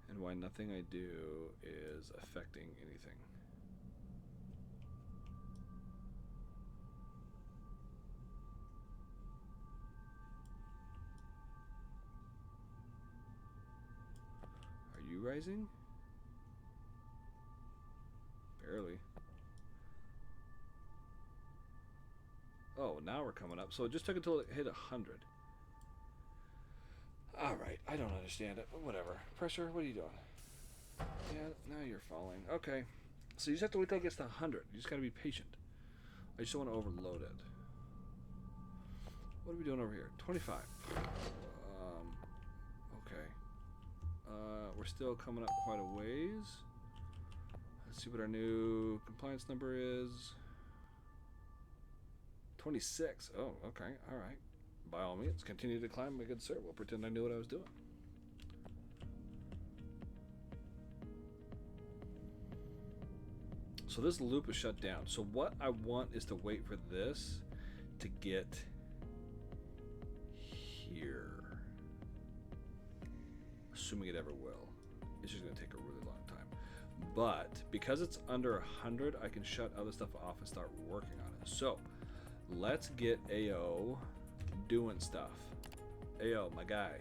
And why nothing I do is affecting anything. Are you rising? Barely. Oh, now we're coming up. So it just took until it hit 100. Alright, I don't understand it, but whatever. Pressure, what are you doing? Yeah, now you're falling. Okay. So you just have to wait till it gets to 100. You just gotta be patient. I just don't want to overload it. What are we doing over here? 25. Okay. We're still coming up quite a ways. Let's see what our new compliance number is. 26. Oh, okay. Alright. By all means, continue to climb, my good sir. We'll pretend I knew what I was doing. So this loop is shut down. So what I want is to wait for this to get here. Assuming it ever will. It's just going to take a really long time. But because it's under 100, I can shut other stuff off and start working on it. So let's get AO doing stuff. Ayo, my guy.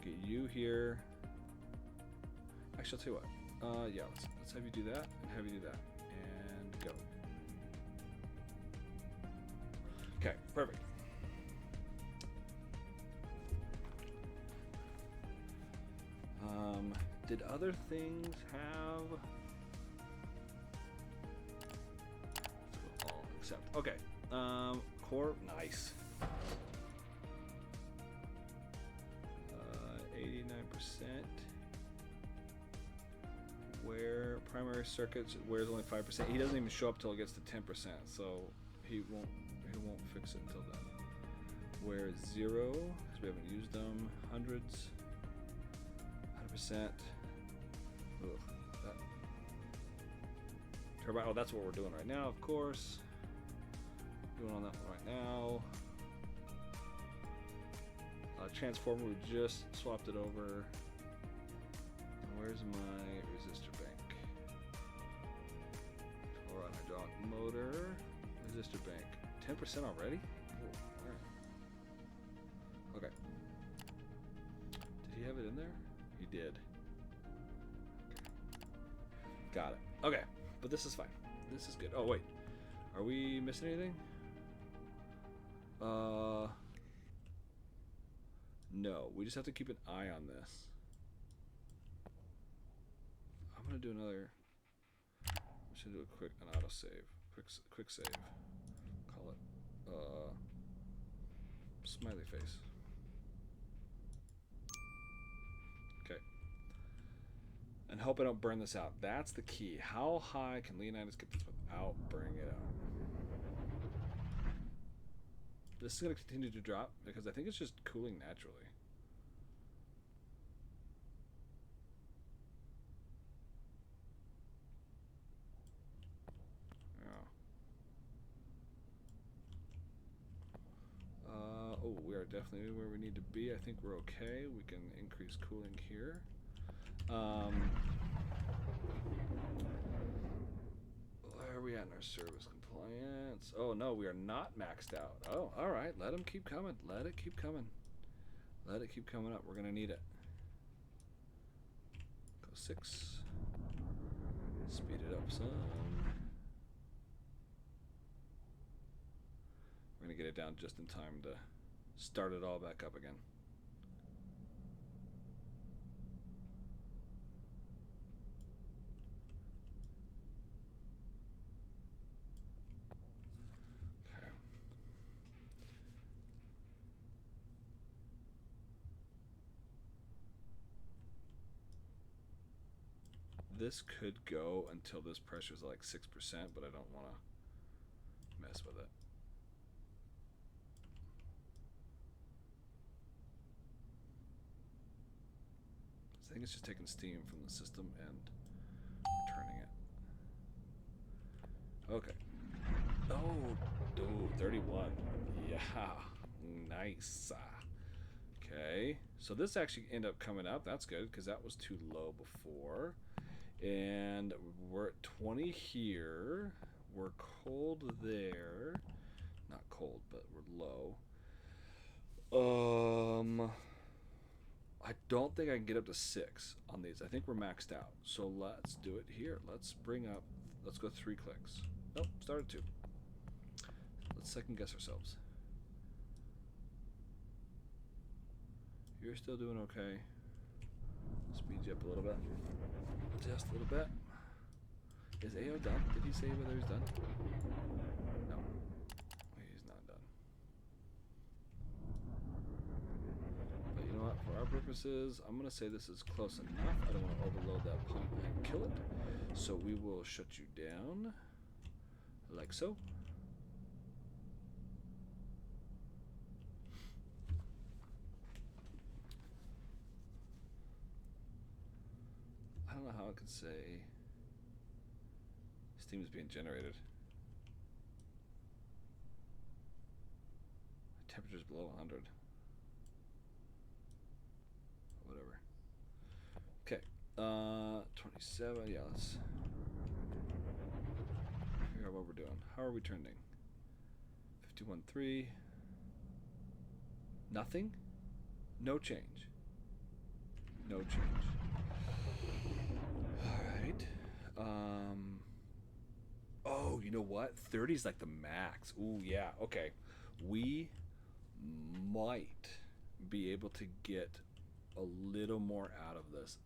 Get you here. Actually, I'll tell you what. Yeah, let's have you do that and have you do that. And go. Okay, perfect. Did other things have... all except... Okay. Core, nice. 89%. Where primary circuits, where's only 5%. He doesn't even show up till it gets to 10%, so he won't fix it until then. Where 0, because we haven't used them. Hundreds. 100%. Ugh, that. Turbine. Oh, that's what we're doing right now, of course. Doing on that one right now. Transformer, we just swapped it over. Where's my resistor bank? Torque hydraulic motor, resistor bank. 10% already? Ooh, alright. Okay. Did he have it in there? He did. Okay. Got it. Okay, but this is fine. This is good. Oh wait, are we missing anything? No. We just have to keep an eye on this. I'm gonna do another. I should do an auto save, quick save. Call it smiley face. Okay. And hope I don't burn this out. That's the key. How high can Leonidas get this without burning it out? This is going to continue to drop because I think it's just cooling naturally. Oh, we are definitely where we need to be. I think we're okay. We can increase cooling here. Where are we at in our service compliance? Oh no, we are not maxed out. Oh, all right. Let them keep coming. Let it keep coming. Let it keep coming up. We're gonna need it. Go 6. Speed it up some. We're gonna get it down just in time to start it all back up again. Okay. This could go until this pressure is like 6%, but I don't want to mess with it. I think it's just taking steam from the system and returning it. Okay. Oh, 31. Yeah, nice. Okay, so this actually ended up coming up. That's good because that was too low before. And we're at 20 here. We're cold there. Not cold, but we're low. I don't think I can get up to 6 on these. I think we're maxed out. So let's do it here. Let's go 3 clicks. Nope, start at 2. Let's second guess ourselves. You're still doing okay. Speed you up a little bit. Just a little bit. Is AO done? Did he say whether he's done? No. He's not done. But you know what? For our purposes, I'm going to say this is close enough. I don't want to overload that pump and kill it. So we will shut you down. Like so. I don't know how I could say steam is being generated. Temperature's below 100. Whatever. Okay. 27. Yeah, let's figure out what we're doing. How are we trending? 51.3. Nothing? No change. No change. Alright. Oh, you know what? 30 is like the max. Ooh, yeah. Okay. We might be able to get a little more out of this.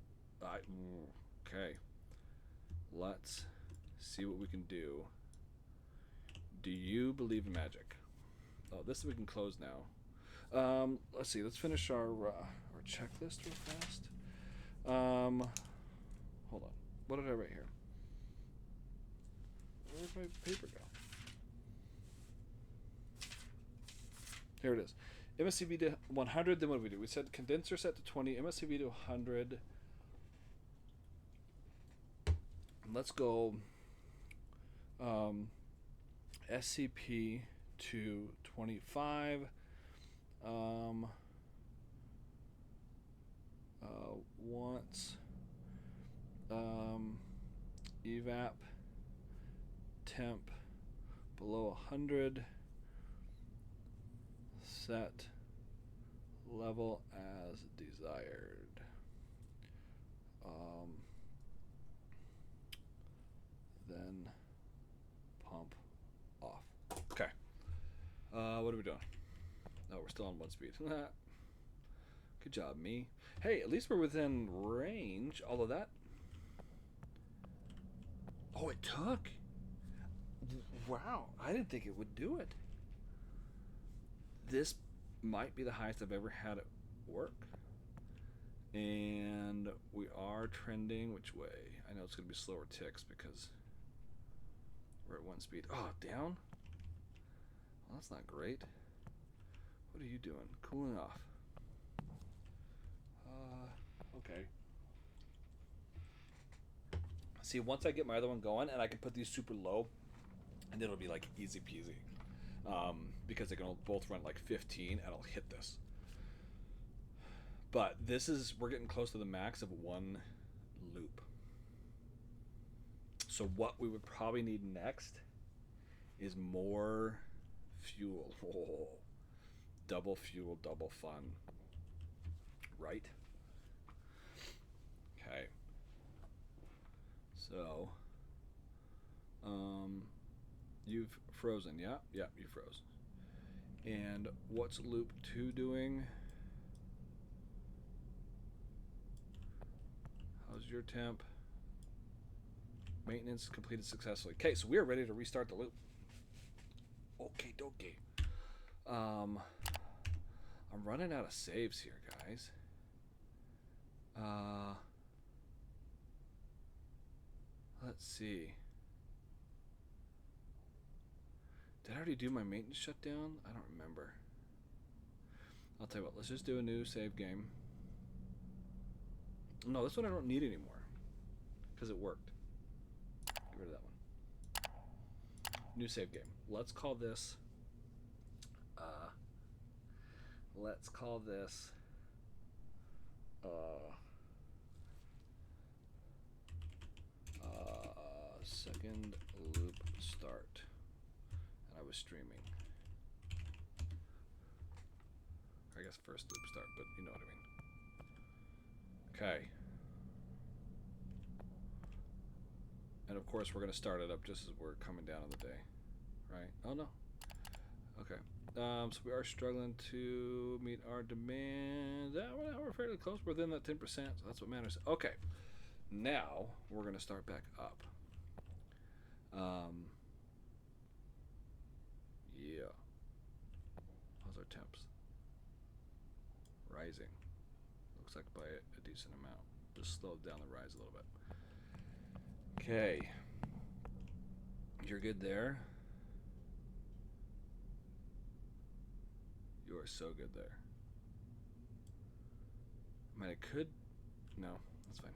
Okay. Let's see what we can do. Do you believe in magic? Oh, this we can close now. Let's see. Let's finish our checklist real fast. Hold on. What did I write here? Where did my paper go? Here it is. MSCV to 100, then what do we do? We said condenser set to 20, MSCV to 100. Let's go SCP to 25. Once evap temp below 100, set level as desired. then pump off. Okay. What are we doing? Oh, we're still on 1 speed. Good job, me. Hey, at least we're within range. All of that. Oh, it took. Wow, I didn't think it would do it. This might be the highest I've ever had it work. And we are trending which way? I know it's going to be slower ticks because we're at 1 speed. Oh, down? Well, that's not great. What are you doing? Cooling off. Okay. See, once I get my other one going and I can put these super low, and it'll be like easy peasy. Because they can both run like 15 and I'll hit this. But we're getting close to the max of 1 loop. So what we would probably need next is more fuel. Oh, double fuel, double fun. Right? Okay. So, you've frozen, yeah? Yeah, you froze. And what's loop 2 doing? How's your temp? Maintenance completed successfully. Okay, so we are ready to restart the loop. Okay, dokie. I'm running out of saves here, guys. Let's see. Did I already do my maintenance shutdown? I don't remember. I'll tell you what, let's just do a new save game. No, this one I don't need anymore. Because it worked. Get rid of that one. New save game. Let's call this... second loop start. And I was streaming. I guess first loop start, but you know what I mean. Okay. And of course we're going to start it up just as we're coming down on the day. Right? Oh no. Okay. So we are struggling to meet our demand. We're fairly close. We're within that 10%, so that's what matters. Okay. Now we're going to start back up. Yeah. How's our temps? Rising. Looks like by a decent amount. Just slowed down the rise a little bit. Okay. You're good there. You are so good there. I mean, I could... No, that's fine.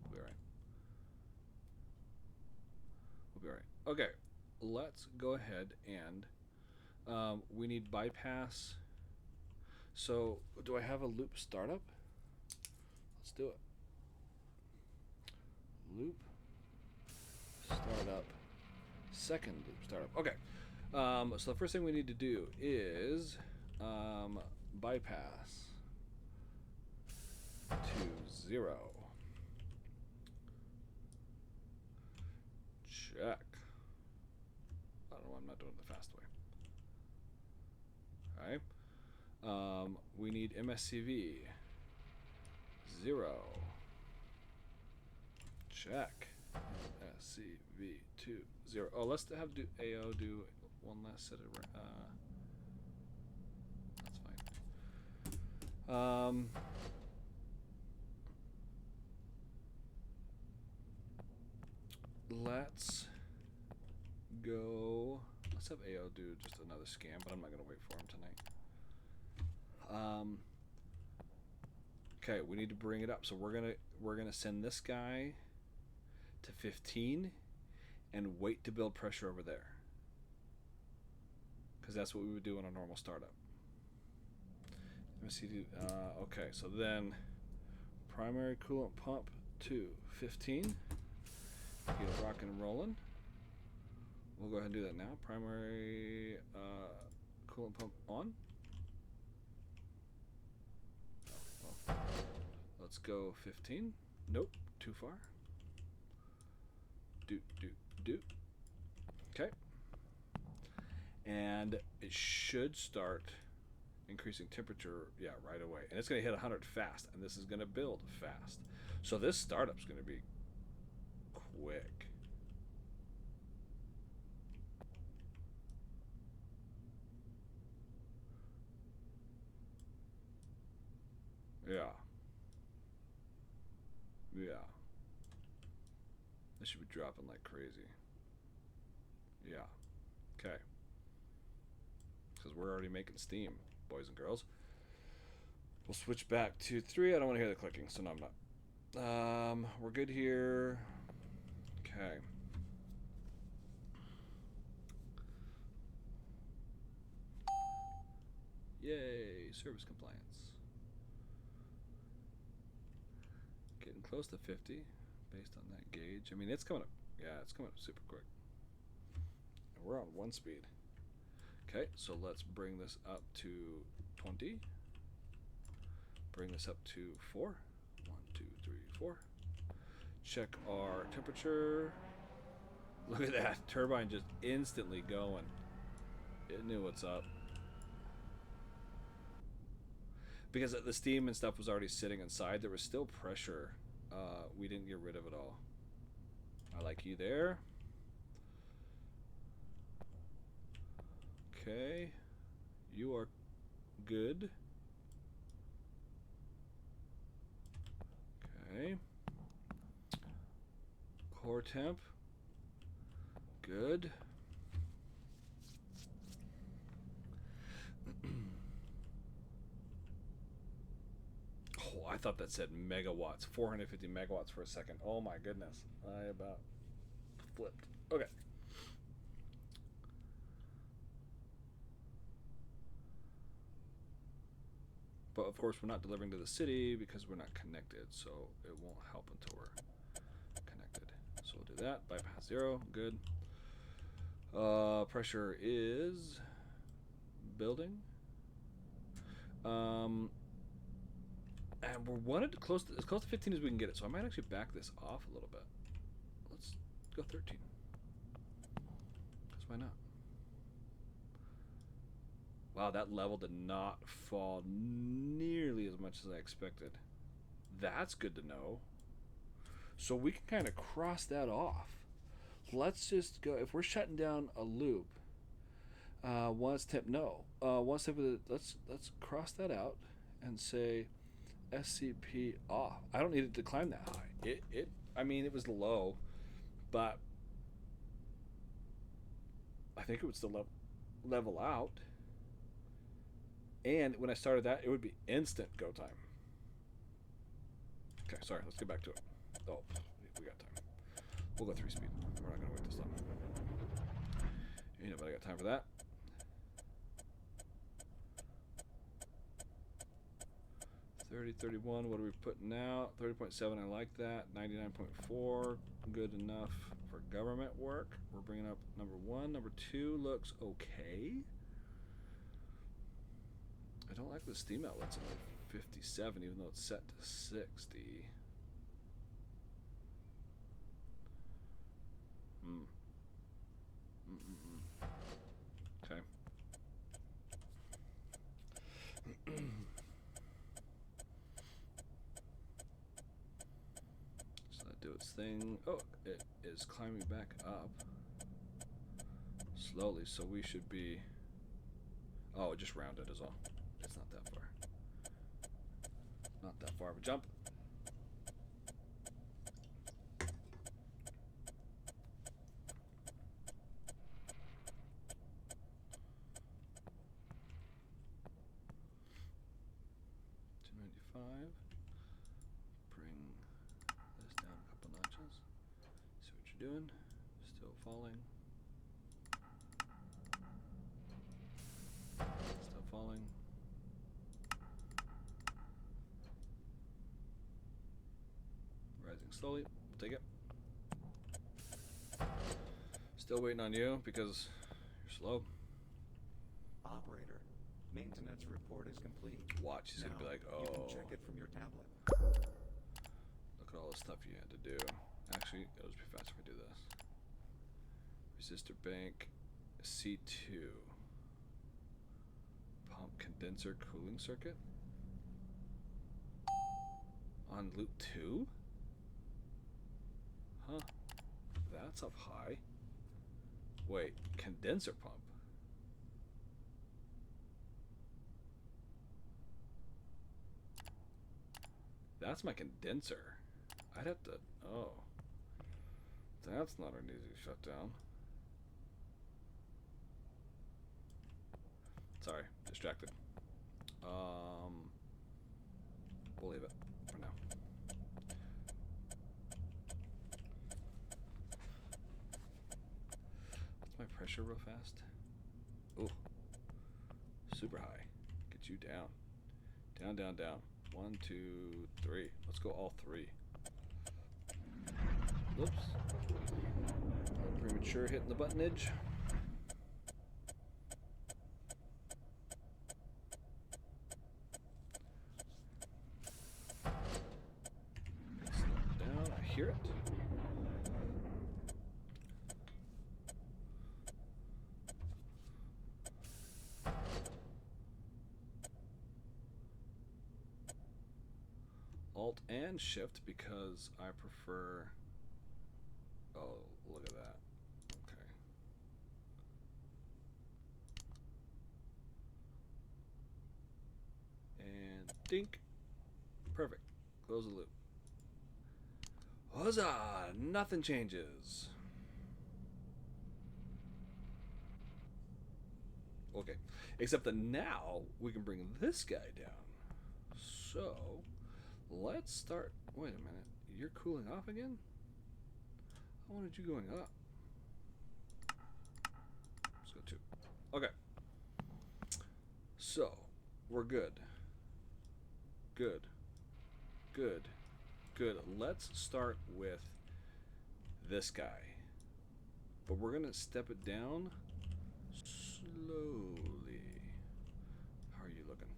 We'll be alright. We'll be alright. Okay, let's go ahead and... we need bypass. So, do I have a loop startup? Let's do it. Loop startup. Second loop startup. Okay. So the first thing we need to do is bypass to 0. Check. I don't know why I'm not doing it the fast way. Alright. We need MSCV 0. Check. MSCV 2 0. Oh, let's have AO do one last set of that's fine. Let's go. Let's have AO do just another scan, but I'm not gonna wait for him tonight. Okay, we need to bring it up. So we're gonna send this guy to 15 and wait to build pressure over there. Because that's what we would do in a normal startup. Let me see. Okay, so then primary coolant pump to 15. Get it rocking and rolling. We'll go ahead and do that now. Primary coolant pump on. Oh. Let's go 15. Nope, too far. Do. Okay. And it should start increasing temperature, yeah, right away. And it's going to hit 100 fast, and this is going to build fast. So this startup's going to be quick. Yeah. Yeah. This should be dropping like crazy. Yeah. Okay. Because we're already making steam, boys and girls. We'll switch back to 3. I don't want to hear the clicking, so no, I'm not. We're good here. Okay. Yay, service compliance. Getting close to 50 based on that gauge. I mean, it's coming up. Yeah, it's coming up super quick. And we're on 1 speed. Okay, so let's bring this up to 20. Bring this up to 4. 1, 2, 3, 4. Check our temperature. Look at that. Turbine just instantly going. It knew what's up. Because the steam and stuff was already sitting inside, there was still pressure. We didn't get rid of it all. I like you there. Okay. You are good. Okay. Core temp. Good. Oh, I thought that said megawatts. 450 megawatts for a second. Oh my goodness. I about flipped. Okay. But of course, we're not delivering to the city because we're not connected, so it won't help until we're connected. So we'll do that. Bypass 0. Good. Pressure is building. And we're wanted to close to, as close to 15 as we can get it, so I might actually back this off a little bit. Let's go 13. Because why not? Wow, that level did not fall nearly as much as I expected. That's good to know. So we can kind of cross that off. Let's just go, if we're shutting down a loop, once temp, no. Once temp, let's cross that out and say SCP off. I don't need it to climb that high. I mean, it was low, but I think it would still level out. And when I started that, it would be instant go time. Okay, sorry, let's get back to it. Oh, we got time. We'll go 3 speed. We're not gonna wait this long. Ain't nobody got time for that. $30, $31, what are we putting out? 30.7, I like that. 99.4, good enough for government work. We're bringing up number 1. Number 2 looks okay. I don't like the steam outlets in 57, even though it's set to 60. Okay. So that do its thing. Oh, it is climbing back up slowly, so we should be. Oh, it just rounded is all. It's not that far. Not that far of a jump. Bring this down a couple notches. See what you're doing. Still falling. Still falling. Rising slowly. We'll take it. Still waiting on you because you're slow. Operator, maintenance report is complete. Watch, he's now, gonna be like, you oh, can check it from your tablet. look at all the stuff you had to do. Actually, it'll just be faster if I do this. Resistor bank C2. Pump condenser cooling circuit. On loop 2? Huh. That's up high. Wait, condenser pump. That's my condenser. I'd have to... Oh. That's not an easy shutdown. Sorry, distracted. We'll leave it for now. What's my pressure real fast? Ooh. Super high. Get you down. Down, down, down. 1, 2, 3. Let's go all 3. Oops. Premature hitting the button edge. Slow down. I hear it. Alt and Shift because I prefer... Oh, look at that. Okay. And dink. Perfect. Close the loop. Huzzah! Nothing changes. Okay. Except that now we can bring this guy down. So, let's start... Wait a minute. You're cooling off again? I wanted you going up. Let's go 2. Okay. So, we're good. Good. Good. Good. Let's start with this guy. But we're going to step it down slowly. How are you looking?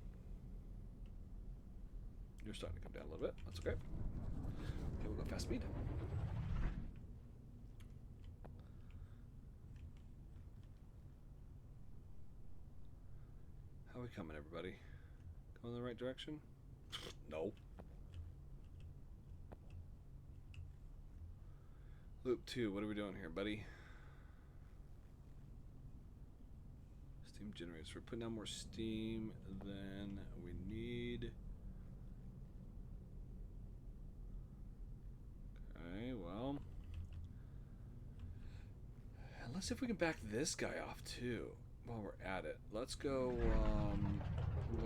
You're starting to come down a little bit. That's okay. Okay, we'll go fast speed. How are we coming, everybody? Going in the right direction? No. Loop 2, what are we doing here, buddy? Steam generators. We're putting out more steam than we need. Okay, well. And let's see if we can back this guy off too while we're at it. Let's go,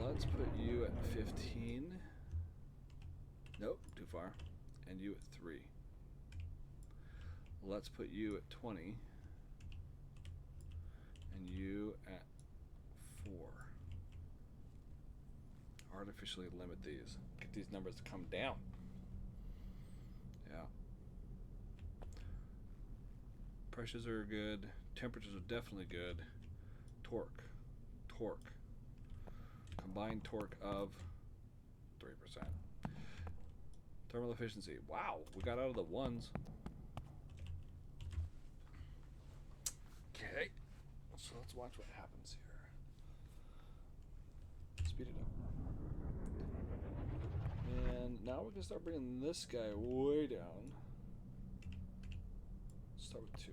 let's put you at 15. Nope, too far. And you at 3. Let's put you at 20. And you at 4. Artificially limit these. Get these numbers to come down. Yeah. Pressures are good. Temperatures are definitely good. Torque. Torque. Combined torque of 3%. Thermal efficiency. Wow, we got out of the ones. Okay. So let's watch what happens here. Speed it up. And now we're going to start bringing this guy way down. Start with 2.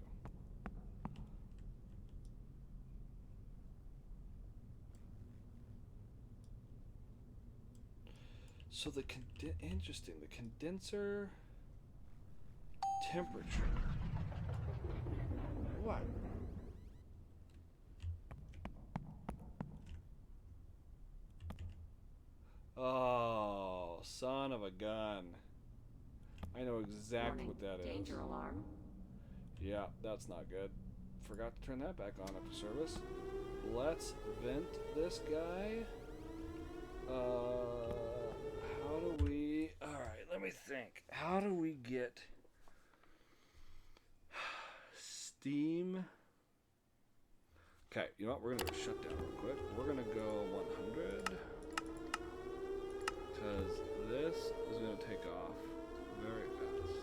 So the interesting, the condenser temperature. What? Oh, son of a gun. I know exactly what that is. Danger alarm. Yeah, that's not good. Forgot to turn that back on after service. Let's vent this guy. How do we... Alright, let me think. How do we get steam? Okay, you know what? We're going to go shut down real quick. We're going to go 100. Because this is going to take off very fast.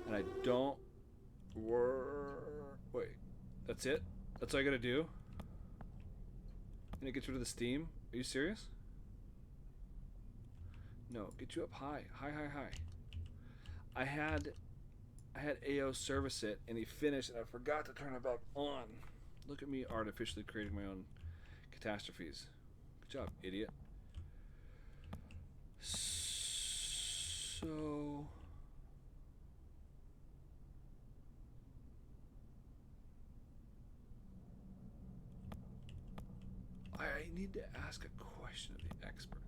And I don't That's it? That's all I gotta do? And it gets rid of the steam? Are you serious? No, get you up high. High, high, high. I had AO service it and he finished and I forgot to turn it back on. Look at me artificially creating my own catastrophes. Good job, idiot. So I need to ask a question of the experts.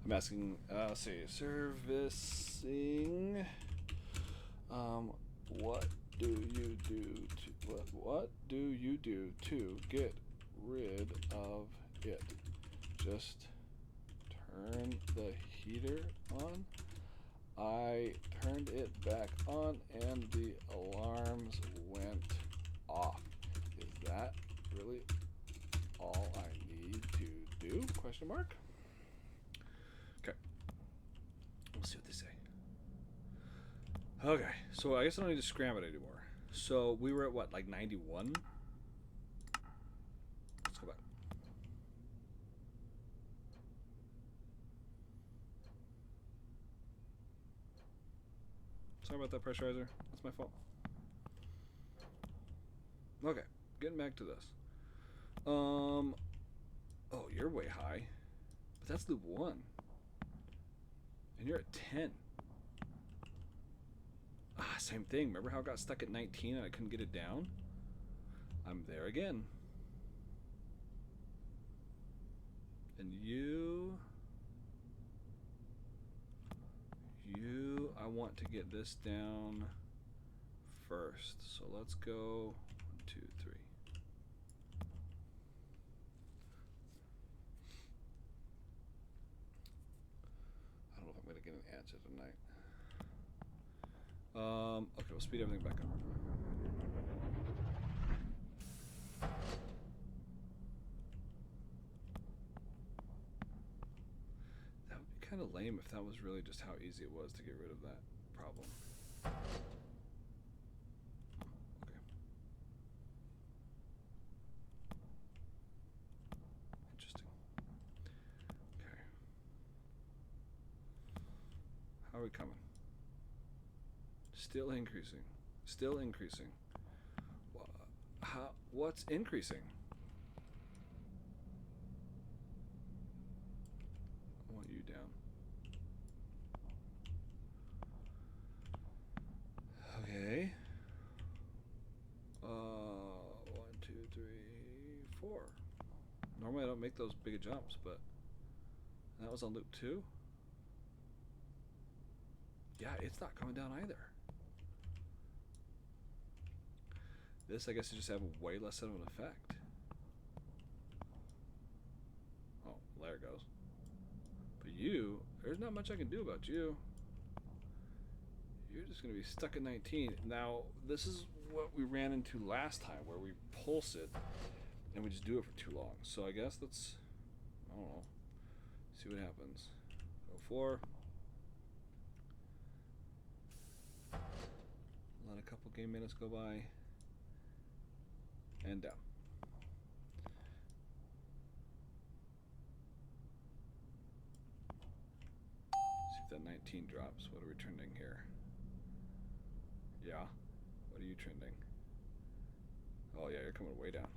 And I'm asking, let's see, servicing. What do you do to what do you do to get rid of it? Just turn the heater on. I turned it back on and the alarms went off. Is that really all I need to do? Question mark. Okay. We'll see what they say. Okay, so I guess I don't need to scram it anymore. So we were at what, like 91? Let's go back. Sorry about that pressurizer. That's my fault. Okay, getting back to this. Oh, you're way high. But that's loop 1. And you're at 10. Same thing. Remember how it got stuck at 19 and I couldn't get it down? I'm there again. And I want to get this down first. So let's go 1, 2, 3. I don't know if I'm going to get an answer tonight. Okay, we'll speed everything back up. That would be kind of lame if that was really just how easy it was to get rid of that problem. Okay. Interesting. Okay. How are we coming? Still increasing. Still increasing. What's increasing? I want you down. Okay. 1, 2, 3, 4. Normally I don't make those big jumps, but that was on loop 2. Yeah, it's not coming down either. This, I guess, you just have way less of an effect. Oh, there it goes. But you, there's not much I can do about you. You're just going to be stuck at 19. Now, this is what we ran into last time, where we pulse it, and we just do it for too long. So I guess let's, I don't know, see what happens. Go 4. Let a couple game minutes go by. And down. See if that 19 drops. What are we trending here? Yeah. What are you trending? Oh yeah, you're coming way down.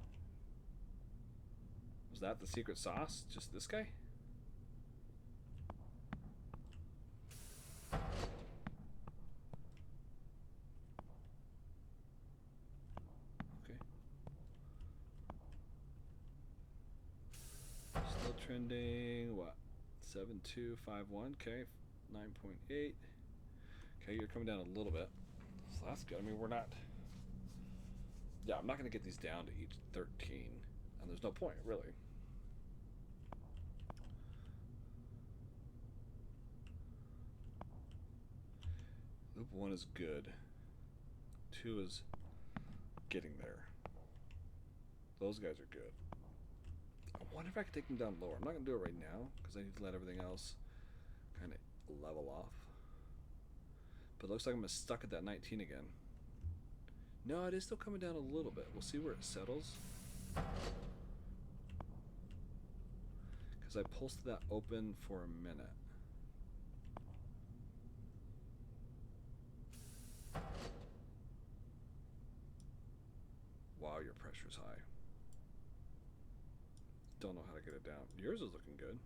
Was that the secret sauce? Just this guy? Trending what? 7251. Okay, 9.8. Okay, you're coming down a little bit, so that's good. I mean, we're not. Yeah, I'm not going to get these down to each 13. And there's no point, really. Loop 1 is good. 2 is getting there. Those guys are good. I wonder if I could take them down lower. I'm not going to do it right now because I need to let everything else kind of level off. But it looks like I'm stuck at that 19 again. No, it is still coming down a little bit. We'll see where it settles. Because I pulsed that open for a minute. Wow, your pressure's high. Don't know how to get it down. Yours is looking good.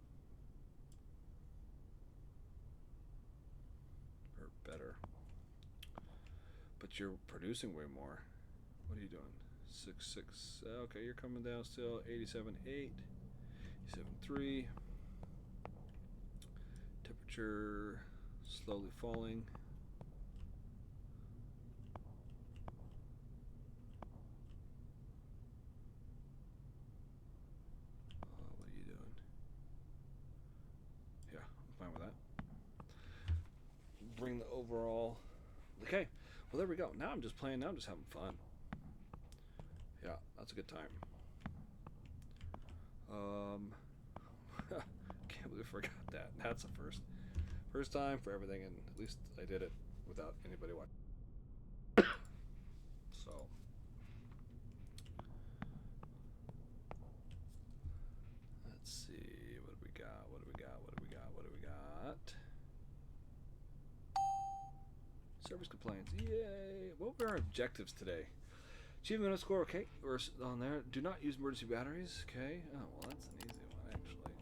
Or better. But you're producing way more. What are you doing? 6.6. Okay, you're coming down still. 87.8. 87.3. Temperature slowly falling. What are you doing? Yeah, I'm fine with that. Bring the overall. Okay, well there we go. Now I'm just playing. Now I'm just having fun. Yeah, that's a good time. Can't believe I forgot that. That's a first. First time for everything, and at least I did it without anybody watching. So. Let's see. What do we got? What do we got? What do we got? What do we got? Service compliance. Yay! What were our objectives today? Achievement score, okay. We're on there. Do not use emergency batteries, okay. Oh, well, that's an easy one, actually.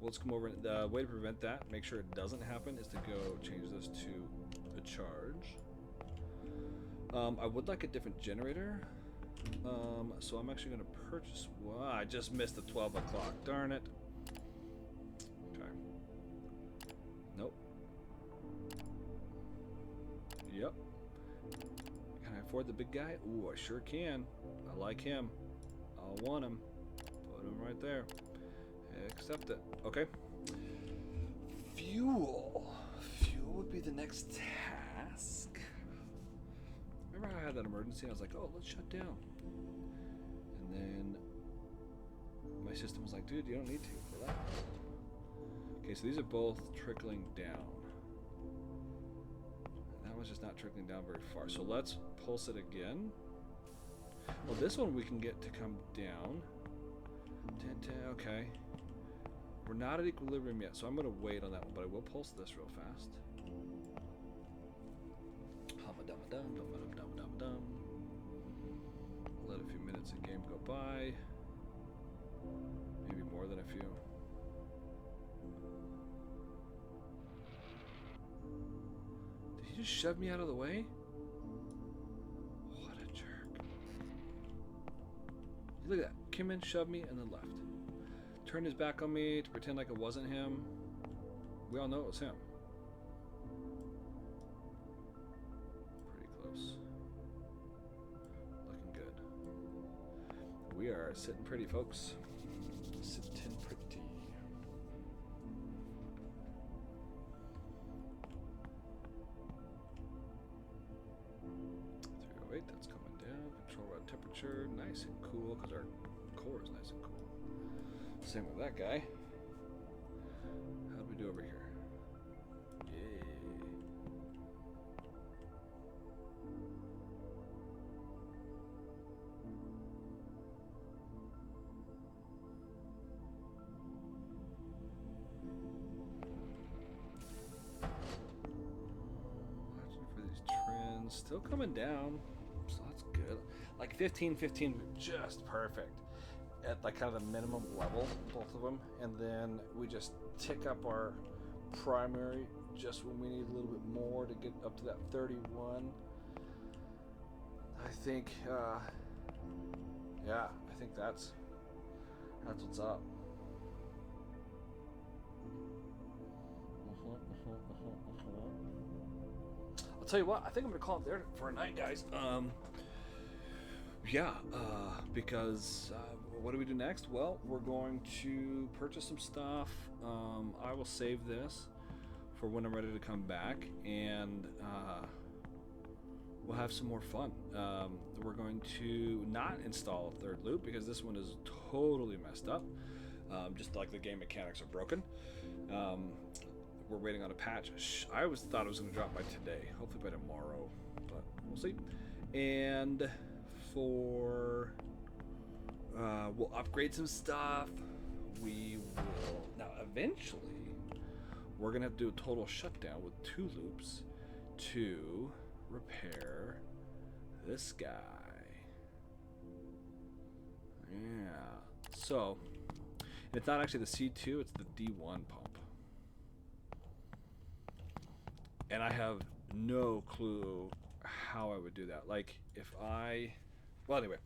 Well, let's come over. The way to prevent that, make sure it doesn't happen, is to go change this to a charge. I would like a different generator. So I'm actually going to purchase one. I just missed the 12 o'clock. Darn it. Okay. Nope. Yep. Can I afford the big guy? Ooh, I sure can. I like him. I'll want him. Put him right there. Accept it. Okay. Fuel. Fuel would be the next task. Remember how I had that emergency? I was like, oh, let's shut down. And then my system was like, dude, you don't need to for that. Okay, so these are both trickling down. And that one's just not trickling down very far. So let's pulse it again. Well, this one we can get to come down. 10, 10, okay. We're not at equilibrium yet, so I'm going to wait on that one, but I will pulse this real fast. Hum-a-dum-a-dum-dum-dum-dum-dum-dum. Let a few minutes in game go by. Maybe more than a few. Did he just shove me out of the way? What a jerk. Look at that. Came in, shoved me, and then left. Turned his back on me to pretend like it wasn't him. We all know it was him. Pretty close. Looking good. We are sitting pretty, folks. Sitting pretty. 308, that's coming down. Control rod temperature, nice and cool, because our core is nice and cool. Same with that guy. How do we do over here? Yay. Watching for these trends. Still coming down. So that's good. Like 15, 15, just perfect. At like kind of the minimum level, both of them, and then we just tick up our primary just when we need a little bit more to get up to that 31. I think, yeah, I think that's what's up. I'll tell you what, I think I'm gonna call it there for a night, guys. Yeah, because what do we do next? Well, we're going to purchase some stuff. I will save this for when I'm ready to come back, and we'll have some more fun. We're going to not install a third loop because this one is totally messed up. Just like the game mechanics are broken. We're waiting on a patch. I always thought it was going to drop by today. Hopefully by tomorrow, but we'll see. And for we'll upgrade some stuff. We will now eventually. We're gonna have to do a total shutdown with 2 loops to repair this guy. Yeah. So it's not actually the C2, it's the D1 pump. And I have no clue how I would do that. Like if well, anyway,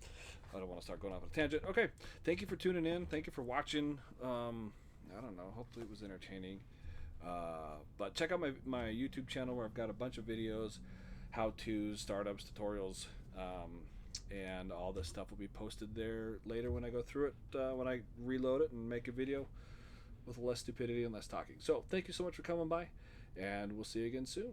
I don't want to start going off on a tangent. Okay, thank you for tuning in. Thank you for watching. I don't know. Hopefully it was entertaining. But check out my YouTube channel where I've got a bunch of videos, how-tos, startups, tutorials, and all this stuff will be posted there later when I go through it, when I reload it and make a video with less stupidity and less talking. So thank you so much for coming by, and we'll see you again soon.